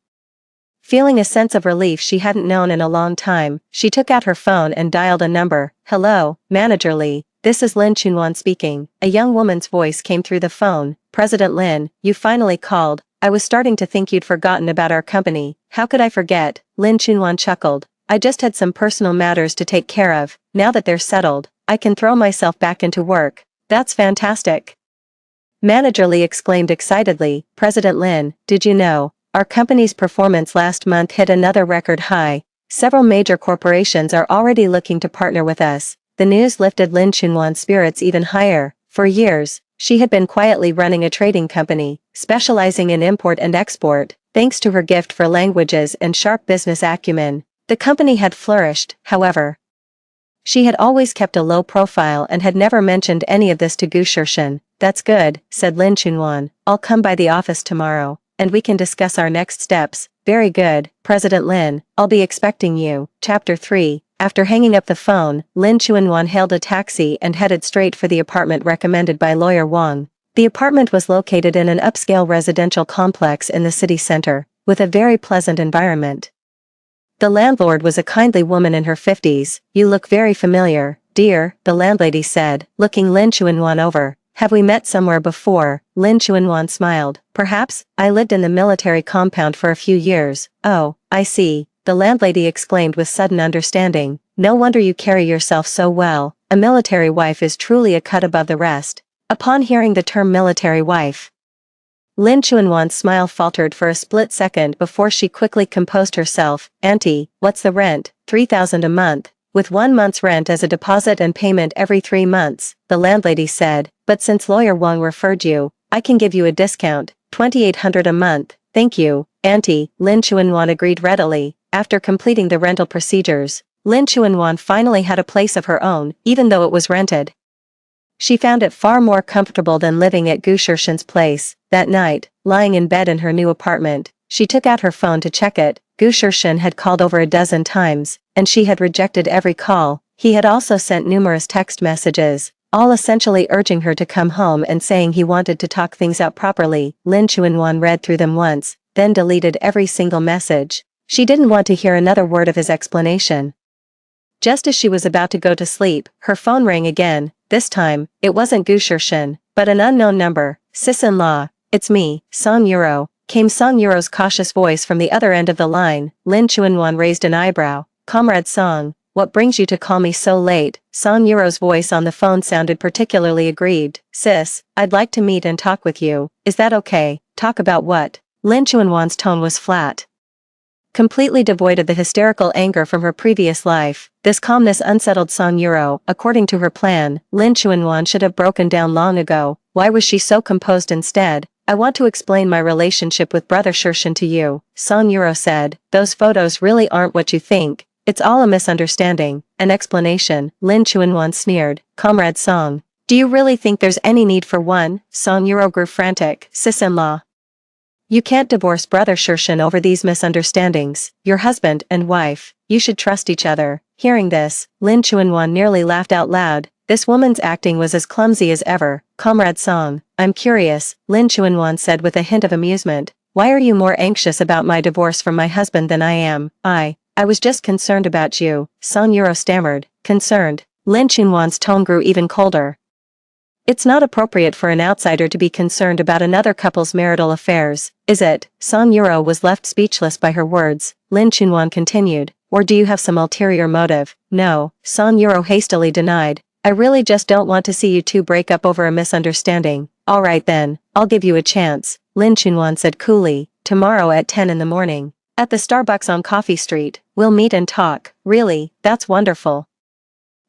Feeling a sense of relief she hadn't known in a long time, she took out her phone and dialed a number. Hello, Manager Lee, this is Lin Chuanwan speaking. A young woman's voice came through the phone. President Lin, you finally called. I was starting to think you'd forgotten about our company. How could I forget? Lin Chuanwan chuckled. I just had some personal matters to take care of. Now that they're settled, I can throw myself back into work. That's fantastic. Manager Lee exclaimed excitedly. President Lin, did you know? Our company's performance last month hit another record high. Several major corporations are already looking to partner with us. The news lifted Lin Chuanwan's spirits even higher. For years, she had been quietly running a trading company, specializing in import and export. Thanks to her gift for languages and sharp business acumen, the company had flourished. However, she had always kept a low profile and had never mentioned any of this to Gu Shirshin. That's good, said Lin Chuanwan. I'll come by the office tomorrow, and we can discuss our next steps. Very good, President Lin, I'll be expecting you. Chapter 3. After hanging up the phone, Lin Chuanwan hailed a taxi and headed straight for the apartment recommended by Lawyer Wang. The apartment was located in an upscale residential complex in the city center, with a very pleasant environment. The landlord was a kindly woman in her 50s. You look very familiar, dear, the landlady said, looking Lin Chuanwan over. Have we met somewhere before? Lin Chuanwan smiled. Perhaps. I lived in the military compound for a few years. Oh, I see, the landlady exclaimed with sudden understanding. no wonder you carry yourself so well, a military wife is truly a cut above the rest. Upon hearing the term military wife, Lin Chuanwan's smile faltered for a split second before she quickly composed herself. Auntie, what's the rent? 3,000 a month, with 1 month's rent as a deposit and payment every 3 months, the landlady said, but since lawyer Wang referred you, I can give you a discount, 2,800 a month. Thank you, Auntie, Lin Chuanwan agreed readily. After completing the rental procedures, Lin Chuanwan finally had a place of her own, even though it was rented. She found it far more comfortable than living at Gu Shirshen's place. That night, lying in bed in her new apartment, she took out her phone to check it. Gu Shirshen had called over a dozen times, and she had rejected every call. He had also sent numerous text messages, all essentially urging her to come home and saying he wanted to talk things out properly. Lin Chuanwan read through them once, then deleted every single message. She didn't want to hear another word of his explanation. Just as she was about to go to sleep, her phone rang again. This time, it wasn't Gu Shirshen, but an unknown number. Sis-in-law, it's me, Song Euro, came Song Euro's cautious voice from the other end of the line. Lin Chuanwan raised an eyebrow. Comrade Song, what brings you to call me so late? Song Euro's voice on the phone sounded particularly aggrieved. Sis, I'd like to meet and talk with you. Is that okay? Talk about what? Lin Chuanwan's tone was flat, completely devoid of the hysterical anger from her previous life. This calmness unsettled Song Euro. According to her plan, Lin Chuanwan should have broken down long ago. Why was she so composed instead? I want to explain my relationship with Brother Shirshen to you, Song Euro said. Those photos really aren't what you think. It's all a misunderstanding. An explanation, Lin Chuanwan sneered. Comrade Song, do you really think there's any need for one? Song Euro grew frantic. Sis-in-law, you can't divorce Brother Shirshen over these misunderstandings. You're husband and wife. You should trust each other. Hearing this, Lin Chuanwan nearly laughed out loud. This woman's acting was as clumsy as ever. Comrade Song, I'm curious, Lin Chuanwan said with a hint of amusement. Why are you more anxious about my divorce from my husband than I am? I was just concerned about you, Song Euro stammered. Concerned? Lin Chuanwan's tone grew even colder. It's not appropriate for an outsider to be concerned about another couple's marital affairs, is it? Song Euro was left speechless by her words. Lin Chuanwan continued. Or do you have some ulterior motive? No, Song Euro hastily denied. I really just don't want to see you two break up over a misunderstanding. Alright then, I'll give you a chance, Lin Chuanwan said coolly. Tomorrow at 10 in the morning. At the Starbucks on Coffee Street, we'll meet and talk. Really, that's wonderful.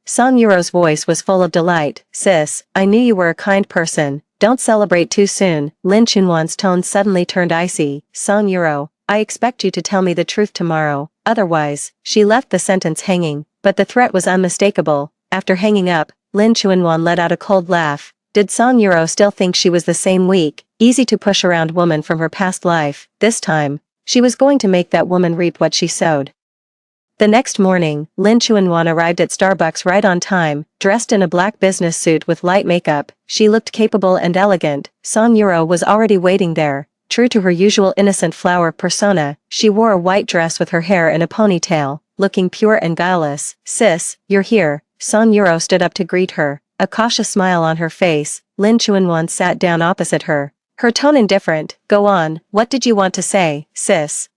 Song Euro's voice was full of delight. Sis, I knew you were a kind person. Don't celebrate too soon. Lin Chuanwan's tone suddenly turned icy. Song Euro, I expect you to tell me the truth tomorrow. Otherwise, she left the sentence hanging, but the threat was unmistakable. After hanging up, Lin Chuanwan let out a cold laugh. Did Song Euro still think she was the same weak, easy to push around woman from her past life? This time, she was going to make that woman reap what she sowed. The next morning, Lin Chuanwan arrived at Starbucks right on time, dressed in a black business suit with light makeup. She looked capable and elegant. Song Euro was already waiting there. True to her usual innocent flower persona, she wore a white dress with her hair in a ponytail, looking pure and guileless. Sis, you're here. Song Euro stood up to greet her, a cautious smile on her face. Lin Chuanwan sat down opposite her, her tone indifferent. Go on, what did you want to say, sis?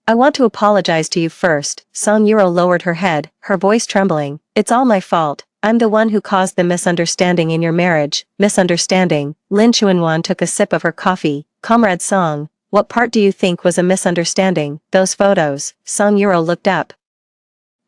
I want to apologize to you first. Song Euro lowered her head, her voice trembling. It's all my fault. I'm the one who caused the misunderstanding in your marriage. Misunderstanding. Lin Chuanwan took a sip of her coffee. Comrade Song, what part do you think was a misunderstanding? Those photos. Song Euro looked up,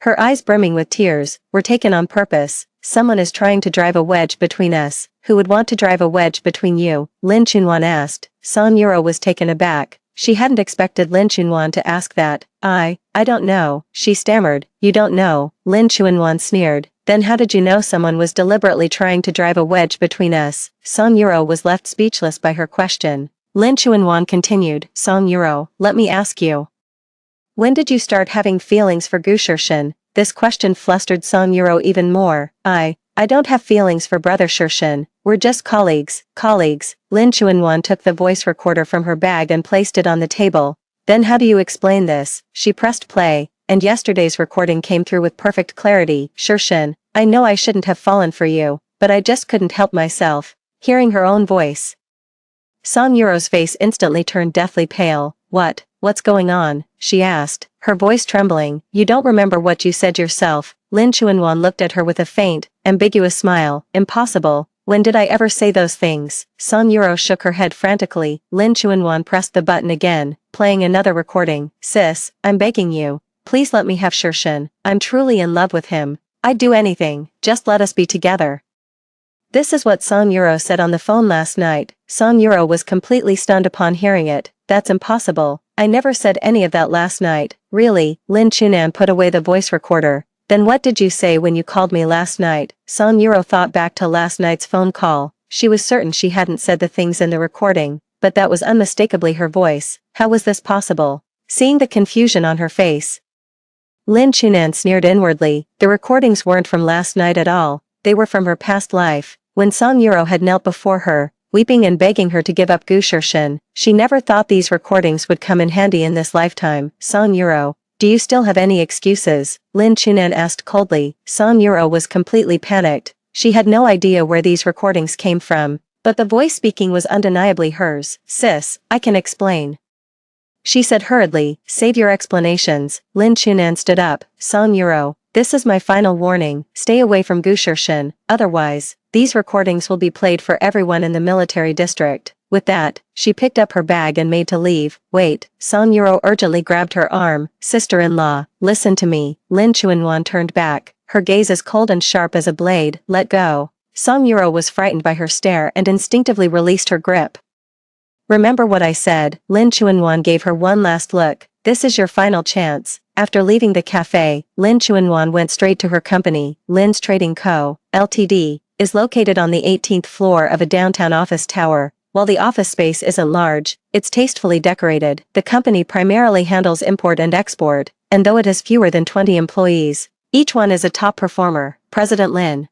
her eyes brimming with tears. Were taken on purpose. Someone is trying to drive a wedge between us. Who would want to drive a wedge between you? Lin Chuanwan asked. Song Euro was taken aback. She hadn't expected Lin Chuanwan to ask that. I don't know, she stammered. You don't know, Lin Chuanwan sneered. Then how did you know someone was deliberately trying to drive a wedge between us? Song Euro was left speechless by her question. Lin Chuanwan continued. Song Euro, let me ask you. When did you start having feelings for Gu Shirshen? This question flustered Song Euro even more. I don't have feelings for Brother Shirshen. We're just colleagues. Colleagues. Lin Chuanwan took the voice recorder from her bag and placed it on the table. Then how do you explain this? She pressed play, and yesterday's recording came through with perfect clarity. Shirshen, I know I shouldn't have fallen for you, but I just couldn't help myself. Hearing her own voice, Song Euro's face instantly turned deathly pale. What's going on? She asked, her voice trembling. You don't remember what you said yourself. Lin Chuanwan looked at her with a faint, ambiguous smile. Impossible. When did I ever say those things? Song Yuro shook her head frantically. Lin Chuanwan pressed the button again, playing another recording. Sis, I'm begging you. Please let me have Shirshin. I'm truly in love with him. I'd do anything, just let us be together. This is what Song Yuro said on the phone last night. Song Yuro was completely stunned upon hearing it. That's impossible. I never said any of that last night. Really? Lin Chunan put away the voice recorder. Then what did you say when you called me last night? Song Yuro thought back to last night's phone call. She was certain she hadn't said the things in the recording, but that was unmistakably her voice. How was this possible? Seeing the confusion on her face, Lin Chunan sneered inwardly. The recordings weren't from last night at all. They were from her past life, when Song Yuro had knelt before her, weeping and begging her to give up Gu Shirshin. She never thought these recordings would come in handy in this lifetime. Song Yuro, do you still have any excuses? Lin Chunan asked coldly. Song Yuro was completely panicked. She had no idea where these recordings came from, but the voice speaking was undeniably hers. Sis, I can explain, she said hurriedly. Save your explanations. Lin Chunan stood up. Song Yuro, this is my final warning. Stay away from Gu Shirshin, otherwise, these recordings will be played for everyone in the military district. With that, she picked up her bag and made to leave. Wait, Song Yuro urgently grabbed her arm. Sister-in-law, listen to me. Lin Chuanwan turned back, her gaze as cold and sharp as a blade. Let go. Song Yuro was frightened by her stare and instinctively released her grip. Remember what I said. Lin Chuanwan gave her one last look. This is your final chance. After leaving the cafe, Lin Chuanwan went straight to her company. Lin's Trading Co., Ltd., is located on the 18th floor of a downtown office tower. While the office space isn't large, it's tastefully decorated. The company primarily handles import and export, and though it has fewer than 20 employees, each one is a top performer. President Lin.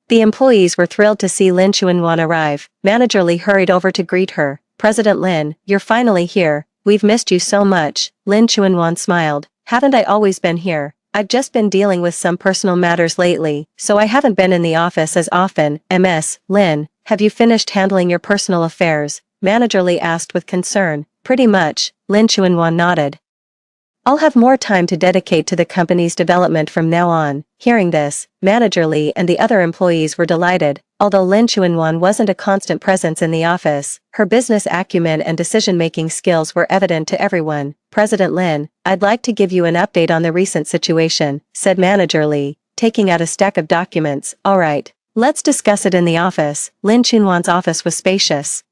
The employees were thrilled to see Lin Chuanwan arrive. Manager Li hurried over to greet her. President Lin, you're finally here. We've missed you so much. Lin Chuanwan smiled. Haven't I always been here? I've just been dealing with some personal matters lately, so I haven't been in the office as often. Ms. Lin, have you finished handling your personal affairs? Manager Li asked with concern. Pretty much. Lin Chuanwan nodded. I'll have more time to dedicate to the company's development from now on. Hearing this, Manager Li and the other employees were delighted. Although Lin Chuanwan wasn't a constant presence in the office, her business acumen and decision-making skills were evident to everyone. President Lin, I'd like to give you an update on the recent situation, said Manager Li, taking out a stack of documents. All right, let's discuss it in the office. Lin Chuanwan's office was spacious,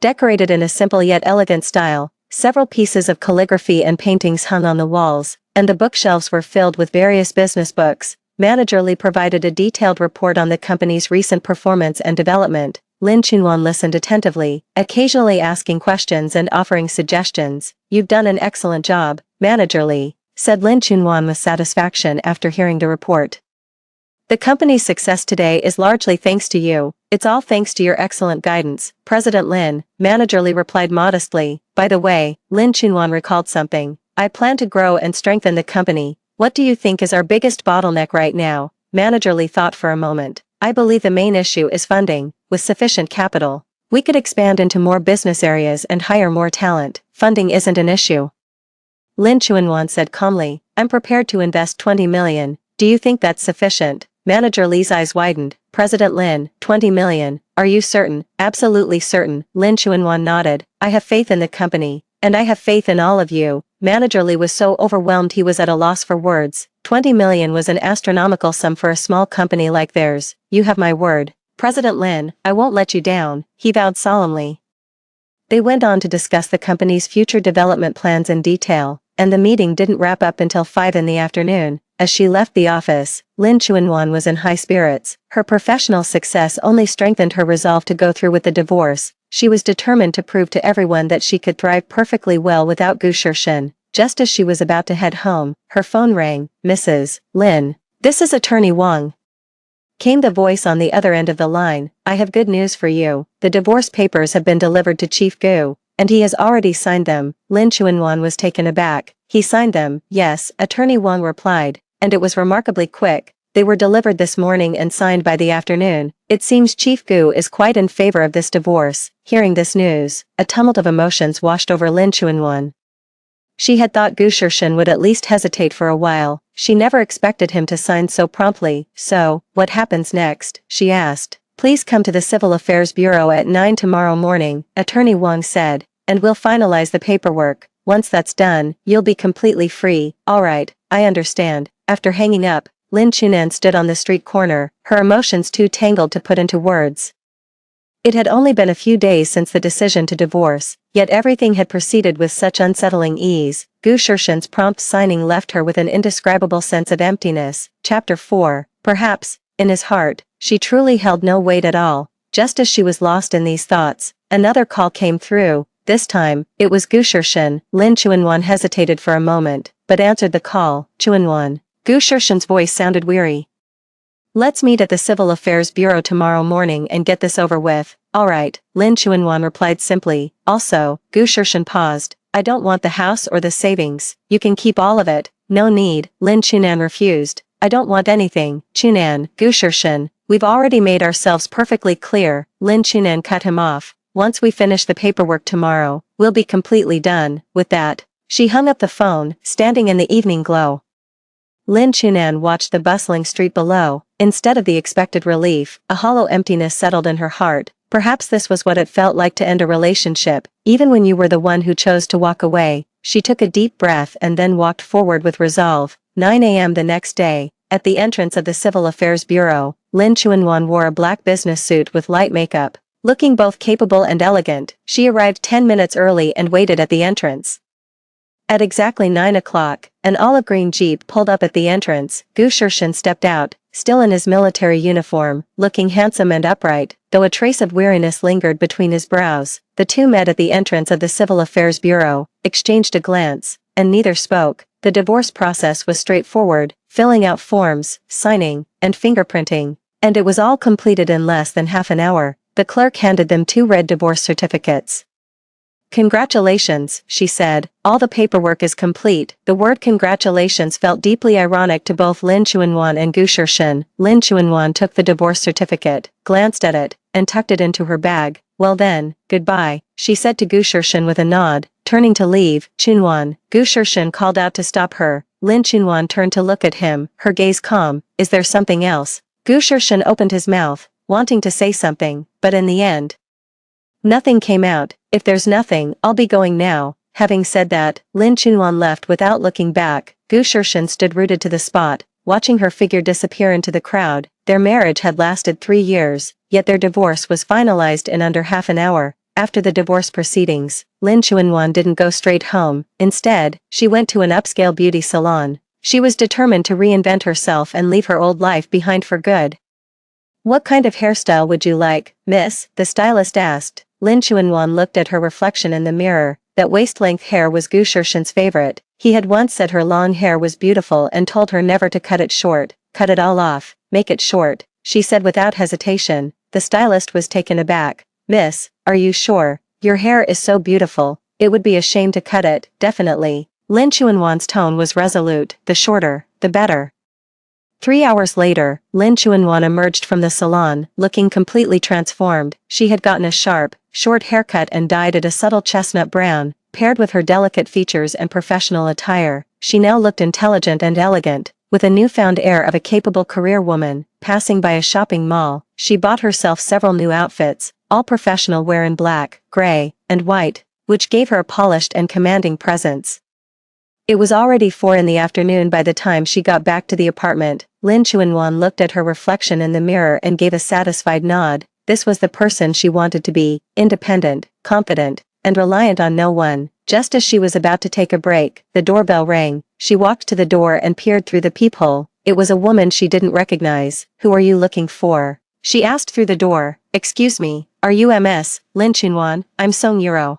decorated in a simple yet elegant style. Several pieces of calligraphy and paintings hung on the walls, and the bookshelves were filled with various business books. Manager Li provided a detailed report on the company's recent performance and development. Lin Chuanwan listened attentively, occasionally asking questions and offering suggestions. You've done an excellent job, Manager Li, said Lin Chuanwan with satisfaction after hearing the report. The company's success today is largely thanks to you. It's all thanks to your excellent guidance, President Lin, Manager Li replied modestly. By the way, Lin Chuanwan recalled something. I plan to grow and strengthen the company. What do you think is our biggest bottleneck right now? Manager Li thought for a moment. I believe the main issue is funding. With sufficient capital, we could expand into more business areas and hire more talent. Funding isn't an issue, Lin Chuanwan said calmly. I'm prepared to invest 20 million. Do you think that's sufficient? Manager Li's eyes widened. President Lin, 20 million. Are you certain? Absolutely certain. Lin Chuanwan nodded. I have faith in the company, and I have faith in all of you. Manager Li was so overwhelmed he was at a loss for words. 20 million was an astronomical sum for a small company like theirs. You have my word. President Lin, I won't let you down, he vowed solemnly. They went on to discuss the company's future development plans in detail, and the meeting didn't wrap up until 5 in the afternoon. As she left the office, Lin Chuanwan was in high spirits. Her professional success only strengthened her resolve to go through with the divorce. She was determined to prove to everyone that she could thrive perfectly well without Gu Shirshin. Just as she was about to head home, her phone rang. Mrs. Lin, this is Attorney Wang, came the voice on the other end of the line. I have good news for you. The divorce papers have been delivered to Chief Gu, and he has already signed them. Lin Chuanwan was taken aback. He signed them? Yes, Attorney Wang replied, and it was remarkably quick. They were delivered this morning and signed by the afternoon. It seems Chief Gu is quite in favor of this divorce. Hearing this news, a tumult of emotions washed over Lin Chuanwan. She had thought Gu Shirshan would at least hesitate for a while. She never expected him to sign so promptly. So, what happens next? She asked. Please come to the Civil Affairs Bureau at 9 tomorrow morning, Attorney Wang said, and we'll finalize the paperwork. Once that's done, you'll be completely free. Alright, I understand. After hanging up, Lin Chunan stood on the street corner, her emotions too tangled to put into words. It had only been a few days since the decision to divorce, yet everything had proceeded with such unsettling ease. Gu Shirshan's prompt signing left her with an indescribable sense of emptiness. Chapter 4. Perhaps, in his heart, she truly held no weight at all. Just as she was lost in these thoughts, another call came through. This time, it was Gu Shirshan. Lin Chuanwan hesitated for a moment, but answered the call. Chuanwan. Gu Shirshan's voice sounded weary. Let's meet at the Civil Affairs Bureau tomorrow morning and get this over with. Alright, Lin Chuanwan replied simply. Also, Gu Shirshan paused. I don't want the house or the savings. You can keep all of it. No need. Lin Chunan refused. I don't want anything. Chunan, Gu Shirshan, we've already made ourselves perfectly clear. Lin Chunan cut him off. Once we finish the paperwork tomorrow, we'll be completely done. With that, she hung up the phone, standing in the evening glow. Lin Chunan watched the bustling street below. Instead of the expected relief, a hollow emptiness settled in her heart. Perhaps this was what it felt like to end a relationship, even when you were the one who chose to walk away. She took a deep breath and then walked forward with resolve. 9 a.m. the next day, at the entrance of the Civil Affairs Bureau, Lin Chuanwan wore a black business suit with light makeup. Looking both capable and elegant, she arrived 10 minutes early and waited at the entrance. At exactly 9 o'clock, an olive green jeep pulled up at the entrance. Gu Shirshan stepped out, still in his military uniform, looking handsome and upright, though a trace of weariness lingered between his brows. The two met at the entrance of the Civil Affairs Bureau, exchanged a glance, and neither spoke. The divorce process was straightforward, filling out forms, signing, and fingerprinting, and it was all completed in less than half an hour. The clerk handed them 2 red divorce certificates. Congratulations, she said, all the paperwork is complete. The word congratulations felt deeply ironic to both Lin Chuanwan and Gu Shirshan. Lin Chuanwan took the divorce certificate, glanced at it, and tucked it into her bag. Well then, goodbye, she said to Gu Shirshan with a nod, turning to leave. Chuanwan, Gu Shirshan called out to stop her. Lin Chuanwan turned to look at him, her gaze calm. Is there something else? Gu Shirshan opened his mouth, wanting to say something, but in the end, nothing came out. If there's nothing, I'll be going now. Having said that, Lin Chuanwan left without looking back. Gu Shirshan stood rooted to the spot, watching her figure disappear into the crowd. Their marriage had lasted 3 years, yet their divorce was finalized in under half an hour. After the divorce proceedings, Lin Chuanwan didn't go straight home. Instead, she went to an upscale beauty salon. She was determined to reinvent herself and leave her old life behind for good. What kind of hairstyle would you like, miss? The stylist asked. Lin Chuanwan looked at her reflection in the mirror. That waist-length hair was Gu Shirshan's favorite. He had once said her long hair was beautiful and told her never to cut it short. Cut it all off, make it short, she said without hesitation. The stylist was taken aback. Miss, are you sure? Your hair is so beautiful, it would be a shame to cut it. Definitely. Lin Chuanwan's tone was resolute. The shorter, the better. 3 hours later, Lin Chuanwan emerged from the salon, looking completely transformed. She had gotten a sharp, short haircut and dyed it a subtle chestnut brown. Paired with her delicate features and professional attire, she now looked intelligent and elegant, with a newfound air of a capable career woman. Passing by a shopping mall, she bought herself several new outfits, all professional wear in black, gray, and white, which gave her a polished and commanding presence. It was already 4 in the afternoon by the time she got back to the apartment. Lin Chuanwan looked at her reflection in the mirror and gave a satisfied nod. This was the person she wanted to be, independent, confident, and reliant on no one. Just as she was about to take a break, the doorbell rang. She walked to the door and peered through the peephole. It was a woman she didn't recognize. Who are you looking for? She asked through the door. Excuse me, are you Ms. Lin Chuanwan? I'm Song Yuro.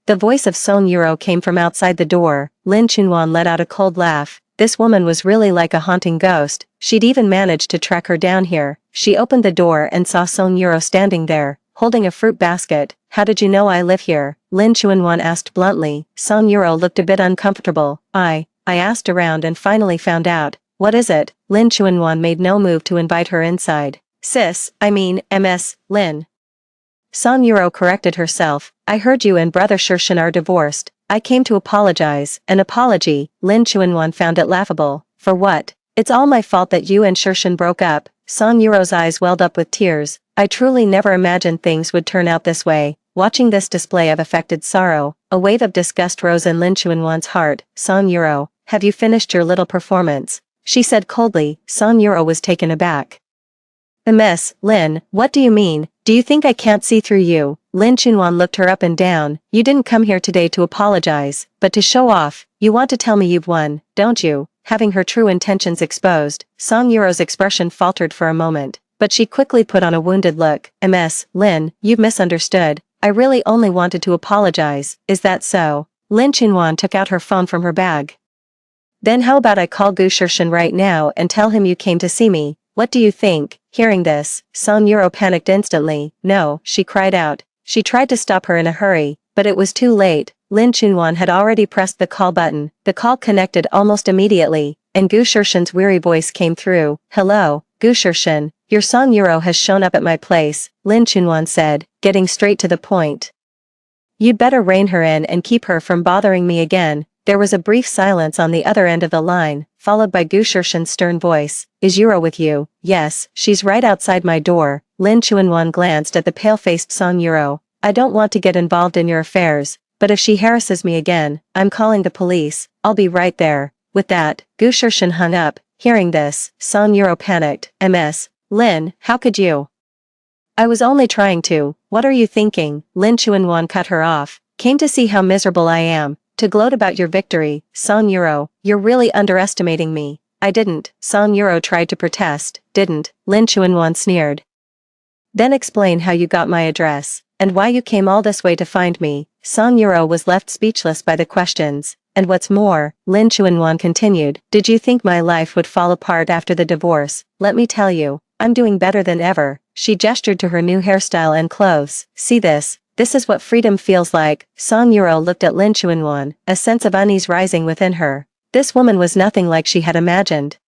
The voice of Song Yuro came from outside the door. Lin Chuanwan let out a cold laugh. This woman was really like a haunting ghost. She'd even managed to track her down here. She opened the door and saw Song Yuro standing there, holding a fruit basket. How did you know I live here? Lin Chuanwan asked bluntly. Song Yuro looked a bit uncomfortable. I asked around and finally found out. what is it? Lin Chuanwan made no move to invite her inside. Ms. Lin. Song Yuro corrected herself, I heard you and brother Shirshin are divorced. I came to apologize. An apology? Lin Chuanwan found it laughable. For what? It's all my fault that you and Shirshin broke up. Song Yuro's eyes welled up with tears. I truly never imagined things would turn out this way. Watching this display of affected sorrow, a wave of disgust rose in Lin Chuanwan's heart. Song Yuro, have you finished your little performance? She said coldly. Song Yuro was taken aback. Miss Lin, what do you mean? Do you think I can't see through you? Lin Chuanwan looked her up and down. You didn't come here today to apologize, but to show off. You want to tell me you've won, don't you? Having her true intentions exposed, Song Yuro's expression faltered for a moment, but she quickly put on a wounded look. Ms. Lin, you've misunderstood. I really only wanted to apologize. Is that so? Lin Chuanwan took out her phone from her bag. Then how about I call Gu Shirshin right now and tell him you came to see me? What do you think? Hearing this, Song Yuro panicked instantly. No, she cried out. She tried to stop her in a hurry, but it was too late. Lin Chuanwan had already pressed the call button. The call connected almost immediately, and Gu Shirshin's weary voice came through. Hello, Gu Shirshin, your Song Yuro has shown up at my place, Lin Chuanwan said, getting straight to the point. You'd better rein her in and keep her from bothering me again. There was a brief silence on the other end of the line, followed by Gu Shirshin's stern voice. Is Yuro with you? Yes, she's right outside my door. Lin Chuanwan glanced at the pale-faced Song Yuro. I don't want to get involved in your affairs, but if she harasses me again, I'm calling the police. I'll be right there. With that, Gu Shirshin hung up. Hearing this, Song Yuro panicked. Ms. Lin, how could you? I was only trying to. What are you thinking? Lin Chuanwan cut her off. Came to see how miserable I am. To gloat about your victory. Song Yuro, you're really underestimating me. I didn't. Song Yuro tried to protest. Didn't. Lin Chuanwan sneered. Then explain how you got my address, and why you came all this way to find me. Song Yuro was left speechless by the questions. And what's more, Lin Chuanwan continued, did you think my life would fall apart after the divorce? Let me tell you, I'm doing better than ever. She gestured to her new hairstyle and clothes. See this? This is what freedom feels like. Song Yuro looked at Lin Chuanwan, a sense of unease rising within her. This woman was nothing like she had imagined.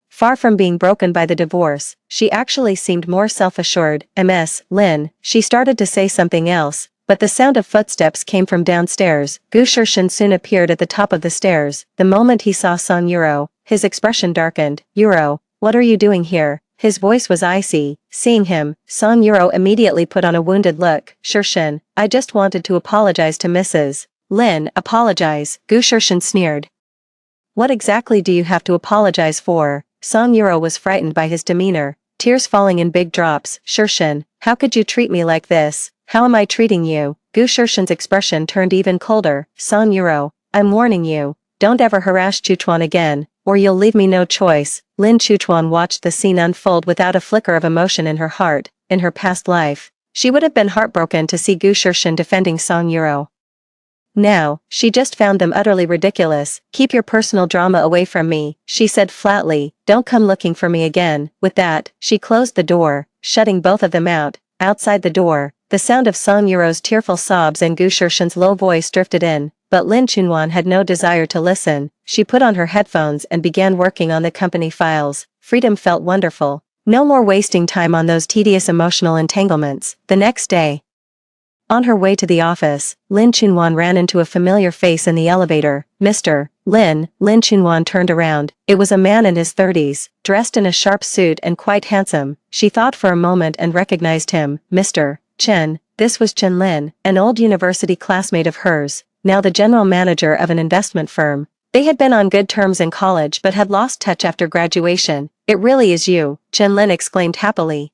Far from being broken by the divorce, she actually seemed more self-assured. Ms. Lin, she started to say something else, but the sound of footsteps came from downstairs. Gu Shirshin soon appeared at the top of the stairs. The moment he saw Song Yuro, his expression darkened. Yuro, what are you doing here? His voice was icy. Seeing him, Song Yuro immediately put on a wounded look. Shirshin, I just wanted to apologize to Mrs. Lin. Apologize? Gu Shirshin sneered. What exactly do you have to apologize for? Song Yuro was frightened by his demeanor, tears falling in big drops. Shirshin, how could you treat me like this? How am I treating you? Gu Shirshin's expression turned even colder. Song Yuro, I'm warning you, don't ever harass Chuchuan again, or you'll leave me no choice. Lin Chuchuan watched the scene unfold without a flicker of emotion in her heart. In her past life, she would have been heartbroken to see Gu Shirshin defending Song Yuro. Now, she just found them utterly ridiculous. Keep your personal drama away from me, she said flatly. Don't come looking for me again. With that, she closed the door, shutting both of them out. Outside the door, the sound of Song Yuro's tearful sobs and Gu Shirshin's low voice drifted in, but Lin Chuanwan had no desire to listen. She put on her headphones and began working on the company files. Freedom felt wonderful. No more wasting time on those tedious emotional entanglements. The next day, on her way to the office, Lin Chuanwan ran into a familiar face in the elevator. Mr. Lin. Lin Chuanwan turned around. It was a man in his 30s, dressed in a sharp suit and quite handsome. She thought for a moment and recognized him. Mr. Chen. This was Chen Lin, an old university classmate of hers, now the general manager of an investment firm. They had been on good terms in college but had lost touch after graduation. It really is you, Chen Lin exclaimed happily.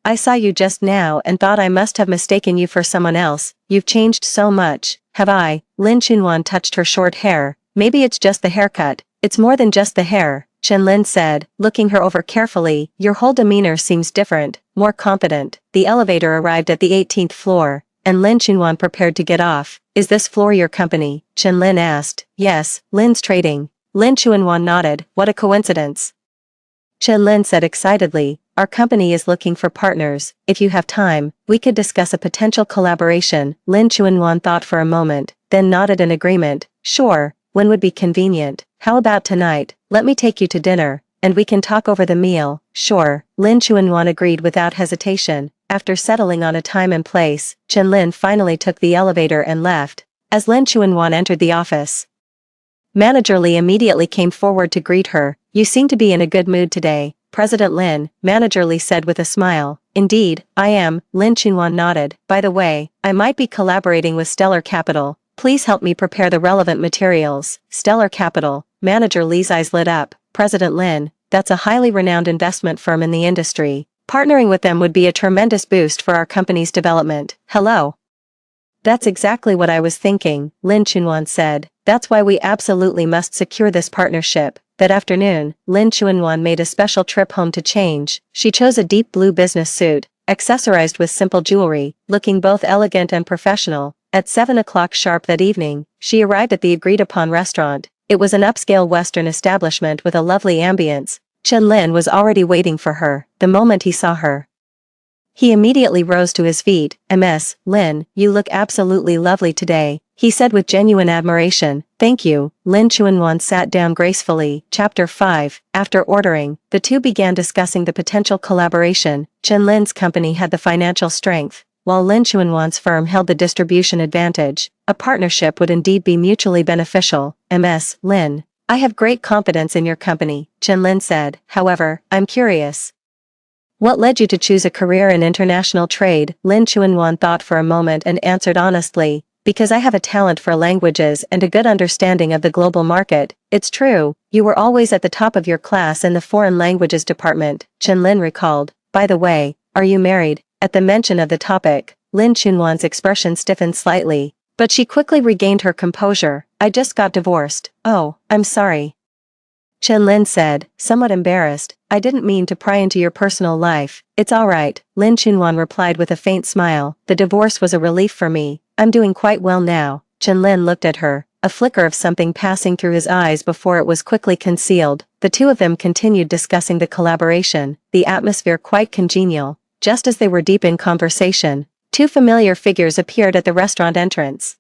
I saw you just now and thought I must have mistaken you for someone else. You've changed so much. Have I? Lin Chuanwan touched her short hair. Maybe it's just the haircut. It's more than just the hair, Chen Lin said, looking her over carefully. Your whole demeanor seems different, more confident. The elevator arrived at the 18th floor, and Lin Chuanwan prepared to get off. Is this floor your company? Chen Lin asked. Yes, Lin's trading. Lin Chuanwan nodded. What a coincidence. Chen Lin said excitedly, our company is looking for partners. If you have time, we could discuss a potential collaboration. Lin Chuanwan thought for a moment, then nodded in agreement. Sure, when would be convenient? how about tonight, let me take you to dinner, and we can talk over the meal. Sure, Lin Chuanwan agreed without hesitation. After settling on a time and place, Chen Lin finally took the elevator and left. As Lin Chuanwan entered the office, Manager Li immediately came forward to greet her. You seem to be in a good mood today, President Lin, Manager Li said with a smile. Indeed, I am, Lin Chuanwan nodded. By the way, I might be collaborating with Stellar Capital. Please help me prepare the relevant materials. Stellar Capital, Manager Li's eyes lit up. President Lin, that's a highly renowned investment firm in the industry. Partnering with them would be a tremendous boost for our company's development. Hello. That's exactly what I was thinking, Lin Chuanwan said. That's why we absolutely must secure this partnership. That afternoon, Lin Chuanwan made a special trip home to change. She chose a deep blue business suit, accessorized with simple jewelry, looking both elegant and professional. At 7 o'clock sharp that evening, she arrived at the agreed-upon restaurant. It was an upscale Western establishment with a lovely ambience. Chen Lin was already waiting for her. The moment he saw her, he immediately rose to his feet. Ms. Lin, you look absolutely lovely today, he said with genuine admiration. Thank you. Lin Chuanwan sat down gracefully. Chapter 5. After ordering, the two began discussing the potential collaboration. Chen Lin's company had the financial strength, while Lin Chuanwan's firm held the distribution advantage. A partnership would indeed be mutually beneficial. Ms. Lin, I have great confidence in your company, Chen Lin said. However, I'm curious. What led you to choose a career in international trade? Lin Chuanwan thought for a moment and answered honestly, because I have a talent for languages and a good understanding of the global market. It's true, you were always at the top of your class in the foreign languages department, Chen Lin recalled. By the way, are you married? At the mention of the topic, Lin Chuanwan's expression stiffened slightly, but she quickly regained her composure. I just got divorced. Oh, I'm sorry. Chen Lin said, somewhat embarrassed. I didn't mean to pry into your personal life. It's all right, Lin Chuanwan replied with a faint smile. The divorce was a relief for me. I'm doing quite well now. Chen Lin looked at her, a flicker of something passing through his eyes before it was quickly concealed. The two of them continued discussing the collaboration, the atmosphere quite congenial. Just as they were deep in conversation, two familiar figures appeared at the restaurant entrance.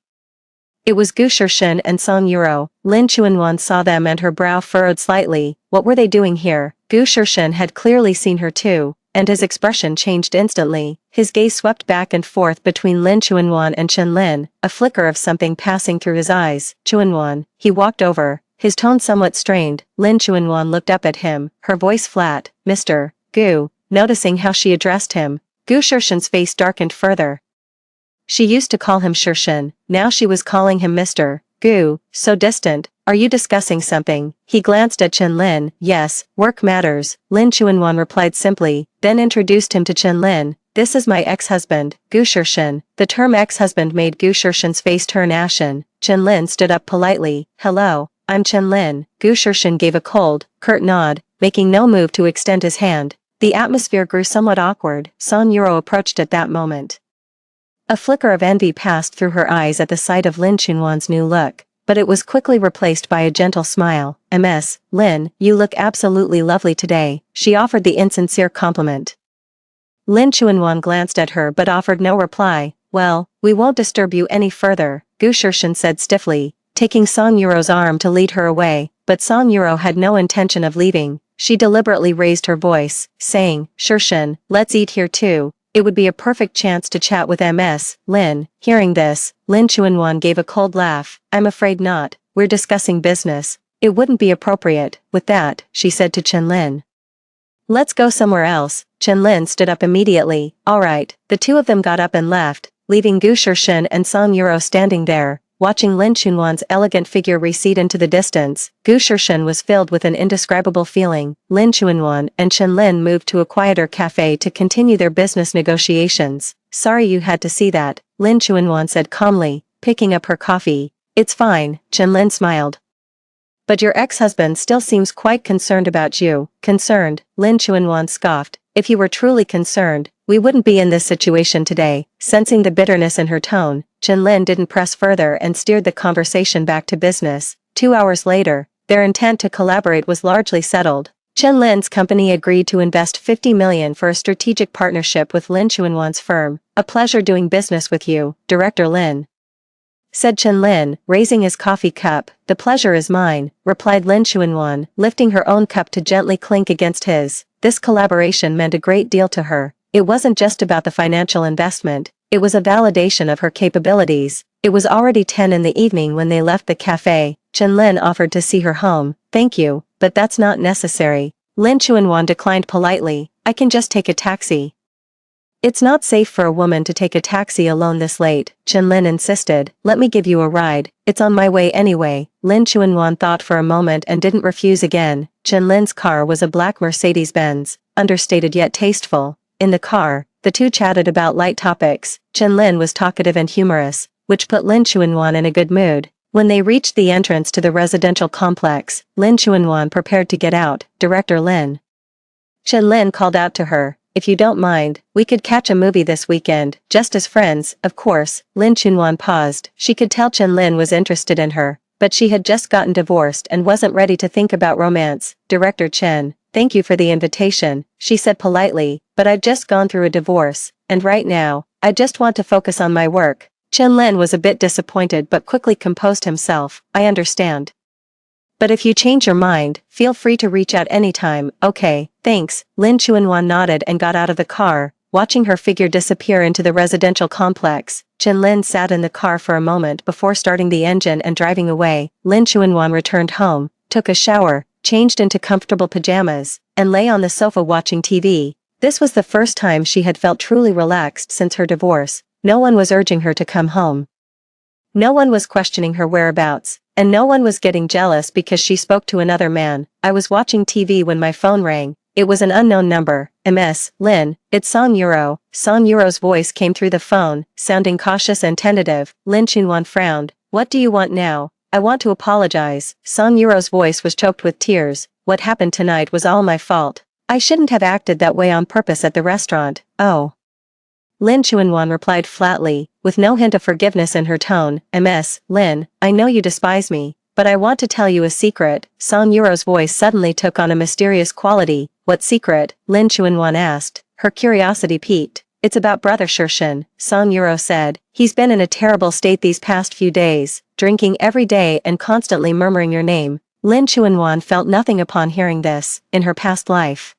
It was Gu Shirshin and Song Yuro. Lin Chuanwan saw them and her brow furrowed slightly. What were they doing here? Gu Shirshin had clearly seen her too, and his expression changed instantly. His gaze swept back and forth between Lin Chuanwan and Chen Lin, a flicker of something passing through his eyes. Chuanwan, he walked over, his tone somewhat strained. Lin Chuanwan looked up at him, her voice flat. Mr. Gu. Noticing how she addressed him, Gu Shirshin's face darkened further. She used to call him Shirshin, now she was calling him Mr. Gu, so distant. Are you discussing something? He glanced at Chen Lin. Yes, work matters, Lin Chuanwan replied simply, then introduced him to Chen Lin. This is my ex-husband, Gu Shirshin. The term ex-husband made Gu Shirshin's face turn ashen. Chen Lin stood up politely. Hello, I'm Chen Lin. Gu Shirshin gave a cold, curt nod, making no move to extend his hand. The atmosphere grew somewhat awkward. Song Yuro approached at that moment. A flicker of envy passed through her eyes at the sight of Lin Chuanwan's new look, but it was quickly replaced by a gentle smile. Ms. Lin, you look absolutely lovely today, she offered the insincere compliment. Lin Chuanwan glanced at her but offered no reply. Well, we won't disturb you any further, Gu Shirshin said stiffly, taking Song Yuro's arm to lead her away, but Song Yuro had no intention of leaving. She deliberately raised her voice, saying, Shirshin, let's eat here too. It would be a perfect chance to chat with Ms. Lin. Hearing this, Lin Chuanwan gave a cold laugh. I'm afraid not, we're discussing business. It wouldn't be appropriate. With that, she said to Chen Lin. Let's go somewhere else. Chen Lin stood up immediately. All right. The two of them got up and left, leaving Gu Shirshin and Song Yuro standing there, watching Lin Chuanwan's elegant figure recede into the distance. Gu Shirshin was filled with an indescribable feeling. Lin Chuanwan and Chen Lin moved to a quieter cafe to continue their business negotiations. Sorry you had to see that, Lin Chuanwan said calmly, picking up her coffee. It's fine, Chen Lin smiled. But your ex-husband still seems quite concerned about you. Concerned, Lin Chuanwan scoffed. If he were truly concerned, we wouldn't be in this situation today. Sensing the bitterness in her tone, Chen Lin didn't press further and steered the conversation back to business. 2 hours later, their intent to collaborate was largely settled. Chen Lin's company agreed to invest 50 million for a strategic partnership with Lin Chuanwan's firm. A pleasure doing business with you, Director Lin. said Chen Lin, raising his coffee cup. The pleasure is mine, replied Lin Chuanwan, lifting her own cup to gently clink against his. This collaboration meant a great deal to her. It wasn't just about the financial investment, it was a validation of her capabilities. It was already 10 in the evening when they left the cafe. Chen Lin offered to see her home. Thank you, but that's not necessary. Lin Chuanwan declined politely. I can just take a taxi. It's not safe for a woman to take a taxi alone this late, Chen Lin insisted. Let me give you a ride. It's on my way anyway. Lin Chuanwan thought for a moment and didn't refuse again. Chen Lin's car was a black Mercedes-Benz, understated yet tasteful. In the car, the two chatted about light topics. Chen Lin was talkative and humorous, which put Lin Chuanwan in a good mood. When they reached the entrance to the residential complex, Lin Chuanwan prepared to get out. Director Lin. Chen Lin called out to her, if you don't mind, we could catch a movie this weekend, just as friends, of course. Lin Chuanwan paused. She could tell Chen Lin was interested in her, but she had just gotten divorced and wasn't ready to think about romance. Director Chen, thank you for the invitation, she said politely, but I've just gone through a divorce, and right now, I just want to focus on my work. Chen Lin was a bit disappointed but quickly composed himself. I understand. But if you change your mind, feel free to reach out anytime. Okay, thanks. Lin Chuanwan nodded and got out of the car. Watching her figure disappear into the residential complex, Chen Lin sat in the car for a moment before starting the engine and driving away. Lin Chuanwan returned home, took a shower, changed into comfortable pajamas, and lay on the sofa watching TV. This was the first time she had felt truly relaxed since her divorce. No one was urging her to come home. No one was questioning her whereabouts, and no one was getting jealous because she spoke to another man. I was watching TV when my phone rang. It was an unknown number. MS, Lin, it's Song Euro. Song Euro's voice came through the phone, sounding cautious and tentative. Lin Chuanwan frowned. What do you want now? I want to apologize. Song Euro's voice was choked with tears. What happened tonight was all my fault. I shouldn't have acted that way on purpose at the restaurant. Oh. Lin Chuanwan replied flatly, with no hint of forgiveness in her tone. MS, Lin, I know you despise me, but I want to tell you a secret. Song Euro's voice suddenly took on a mysterious quality. What secret? Lin Chuanwan asked, her curiosity piqued. It's about Brother Shirshin, Song Euro said. He's been in a terrible state these past few days, drinking every day and constantly murmuring your name. Lin Chuanwan felt nothing upon hearing this. In her past life,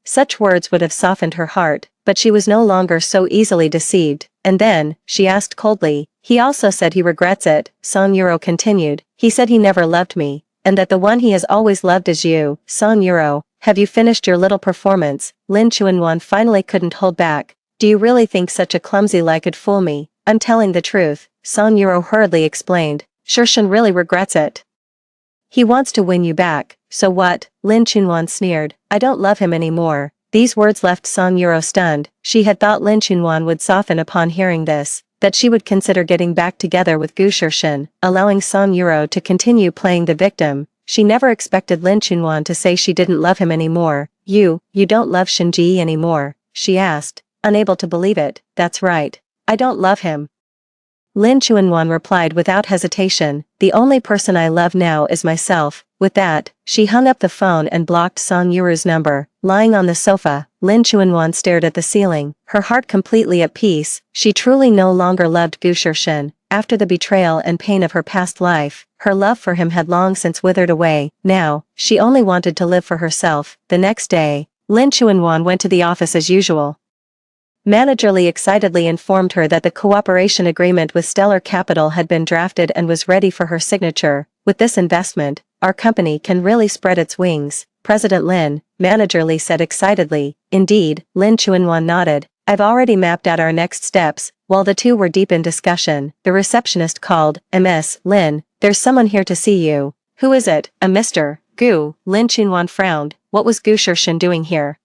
such words would have softened her heart, but she was no longer so easily deceived. And then, she asked coldly, he also said he regrets it. Song Euro continued, he said he never loved me, and that the one he has always loved is you. Song Euro, have you finished your little performance? Lin Chuanwan finally couldn't hold back. Do you really think such a clumsy lie could fool me? I'm telling the truth, Song Euro hurriedly explained. Shirshin really regrets it. He wants to win you back. So what? Lin Chuanwan sneered. I don't love him anymore. These words left Song Euro stunned. She had thought Lin Chuanwan would soften upon hearing this, that she would consider getting back together with Gu Shirshin, allowing Song Euro to continue playing the victim. She never expected Lin Chuanwan to say she didn't love him anymore. You don't love Shinji anymore? She asked, unable to believe it. That's right. I don't love him. Lin Chuanwan replied without hesitation, the only person I love now is myself. With that, she hung up the phone and blocked Song Yuru's number. Lying on the sofa, Lin Chuanwan stared at the ceiling, her heart completely at peace. She truly no longer loved Gu Shirshin. After the betrayal and pain of her past life, her love for him had long since withered away. Now, she only wanted to live for herself. The next day, Lin Chuanwan went to the office as usual. Manager Lee excitedly informed her that the cooperation agreement with Stellar Capital had been drafted and was ready for her signature. With this investment, our company can really spread its wings. President Lin, Manager Lee said excitedly. Indeed, Lin Chuanwan nodded. I've already mapped out our next steps. While the two were deep in discussion, the receptionist called. Ms. Lin, there's someone here to see you. Who is it? A Mr. Gu. Lin Chuanwan frowned. What was Gu Shirshin doing here?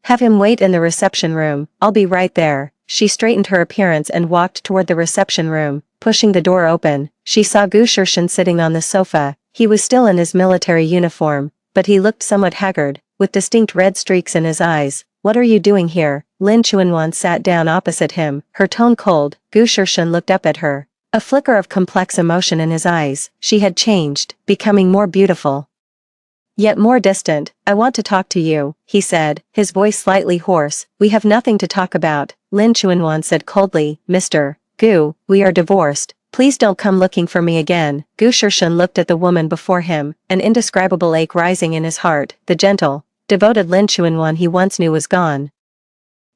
Have him wait in the reception room. I'll be right there. She straightened her appearance and walked toward the reception room. Pushing the door open, she saw Gu Shirshin sitting on the sofa. He was still in his military uniform, but he looked somewhat haggard, with distinct red streaks in his eyes. What are you doing here? Lin Chuanwan sat down opposite him, her tone cold. Gu Shirshin looked up at her. A flicker of complex emotion in his eyes. She had changed, becoming more beautiful, yet more distant. I want to talk to you, he said, his voice slightly hoarse. We have nothing to talk about, Lin Chuanwan said coldly. Mr. Gu, we are divorced. Please don't come looking for me again. Gu Shirshan looked at the woman before him, an indescribable ache rising in his heart. The gentle, devoted Lin Chuanwan he once knew was gone,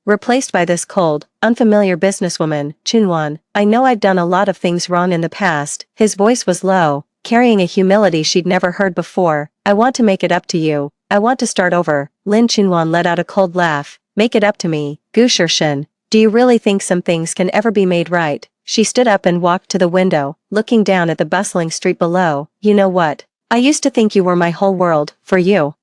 replaced by this cold, unfamiliar businesswoman. Chunwan, I know I've done a lot of things wrong in the past. His voice was low, carrying a humility she'd never heard before. I want to make it up to you. I want to start over. Lin Chunwan let out a cold laugh. Make it up to me, Gu Shirshan. Do you really think some things can ever be made right? She stood up and walked to the window, looking down at the bustling street below. You know what? I used to think you were my whole world. For you,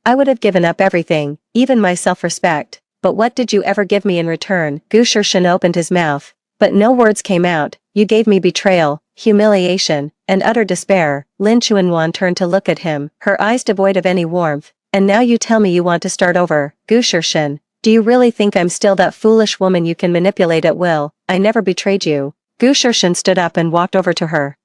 I would have given up everything, even my self-respect. But what did you ever give me in return? Gu Shirshan opened his mouth, but no words came out. You gave me betrayal, humiliation, and utter despair. Lin Chuanwan turned to look at him, her eyes devoid of any warmth. And now you tell me you want to start over. Gu Shirshan, do you really think I'm still that foolish woman you can manipulate at will? I never betrayed you. Gu Shirshan stood up and walked over to her.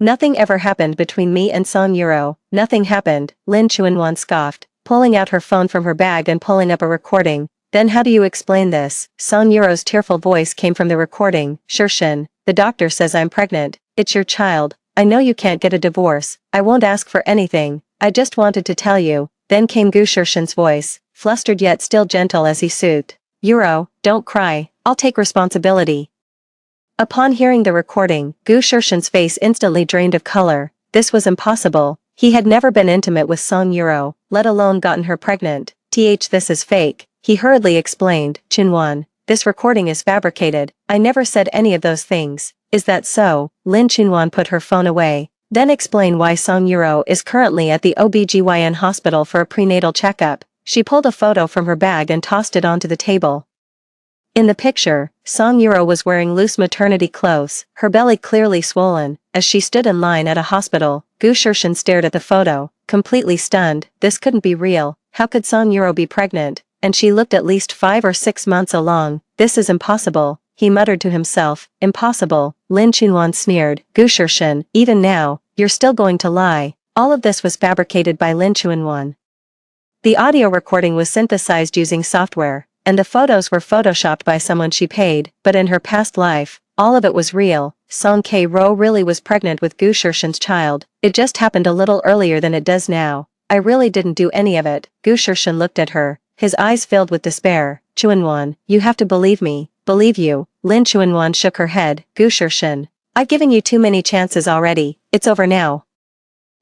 Nothing ever happened between me and Song Yuro. Nothing happened, Lin Chuanwan scoffed, pulling out her phone from her bag and pulling up a recording. Then how do you explain this? Song Yuro's tearful voice came from the recording. Shirshan, the doctor says I'm pregnant. It's your child. I know you can't get a divorce. I won't ask for anything. I just wanted to tell you. Then came Gu Shirshan's voice, flustered yet still gentle as he soothed. Yuro, don't cry. I'll take responsibility. Upon hearing the recording, Gu Shirshan's face instantly drained of color. This was impossible. He had never been intimate with Song Yuro, let alone gotten her pregnant. This is fake. He hurriedly explained. Chunwan, this recording is fabricated. I never said any of those things. Is that so? Lin Chunwan put her phone away. Then explain why Song Yuro is currently at the OBGYN hospital for a prenatal checkup. She pulled a photo from her bag and tossed it onto the table. In the picture, Song Yuro was wearing loose maternity clothes, her belly clearly swollen. As she stood in line at a hospital, Gu Shirshan stared at the photo, completely stunned. This couldn't be real. How could Song Yuro be pregnant? And she looked at least 5 or 6 months along. This is impossible, he muttered to himself. Impossible, Lin Chunwan sneered. Gu Shirshan, even now, you're still going to lie. All of this was fabricated by Lin Chunwan. The audio recording was synthesized using software, and the photos were photoshopped by someone she paid, but in her past life, all of it was real. Song K-ro really was pregnant with Gu Shirshan's child. It just happened a little earlier than it does now. I really didn't do any of it. Gu Shirshan looked at her, his eyes filled with despair. Chuanwan, you have to believe me. Believe you. Lin Chuanwan shook her head. Gu Shirshan, I've given you too many chances already. It's over now.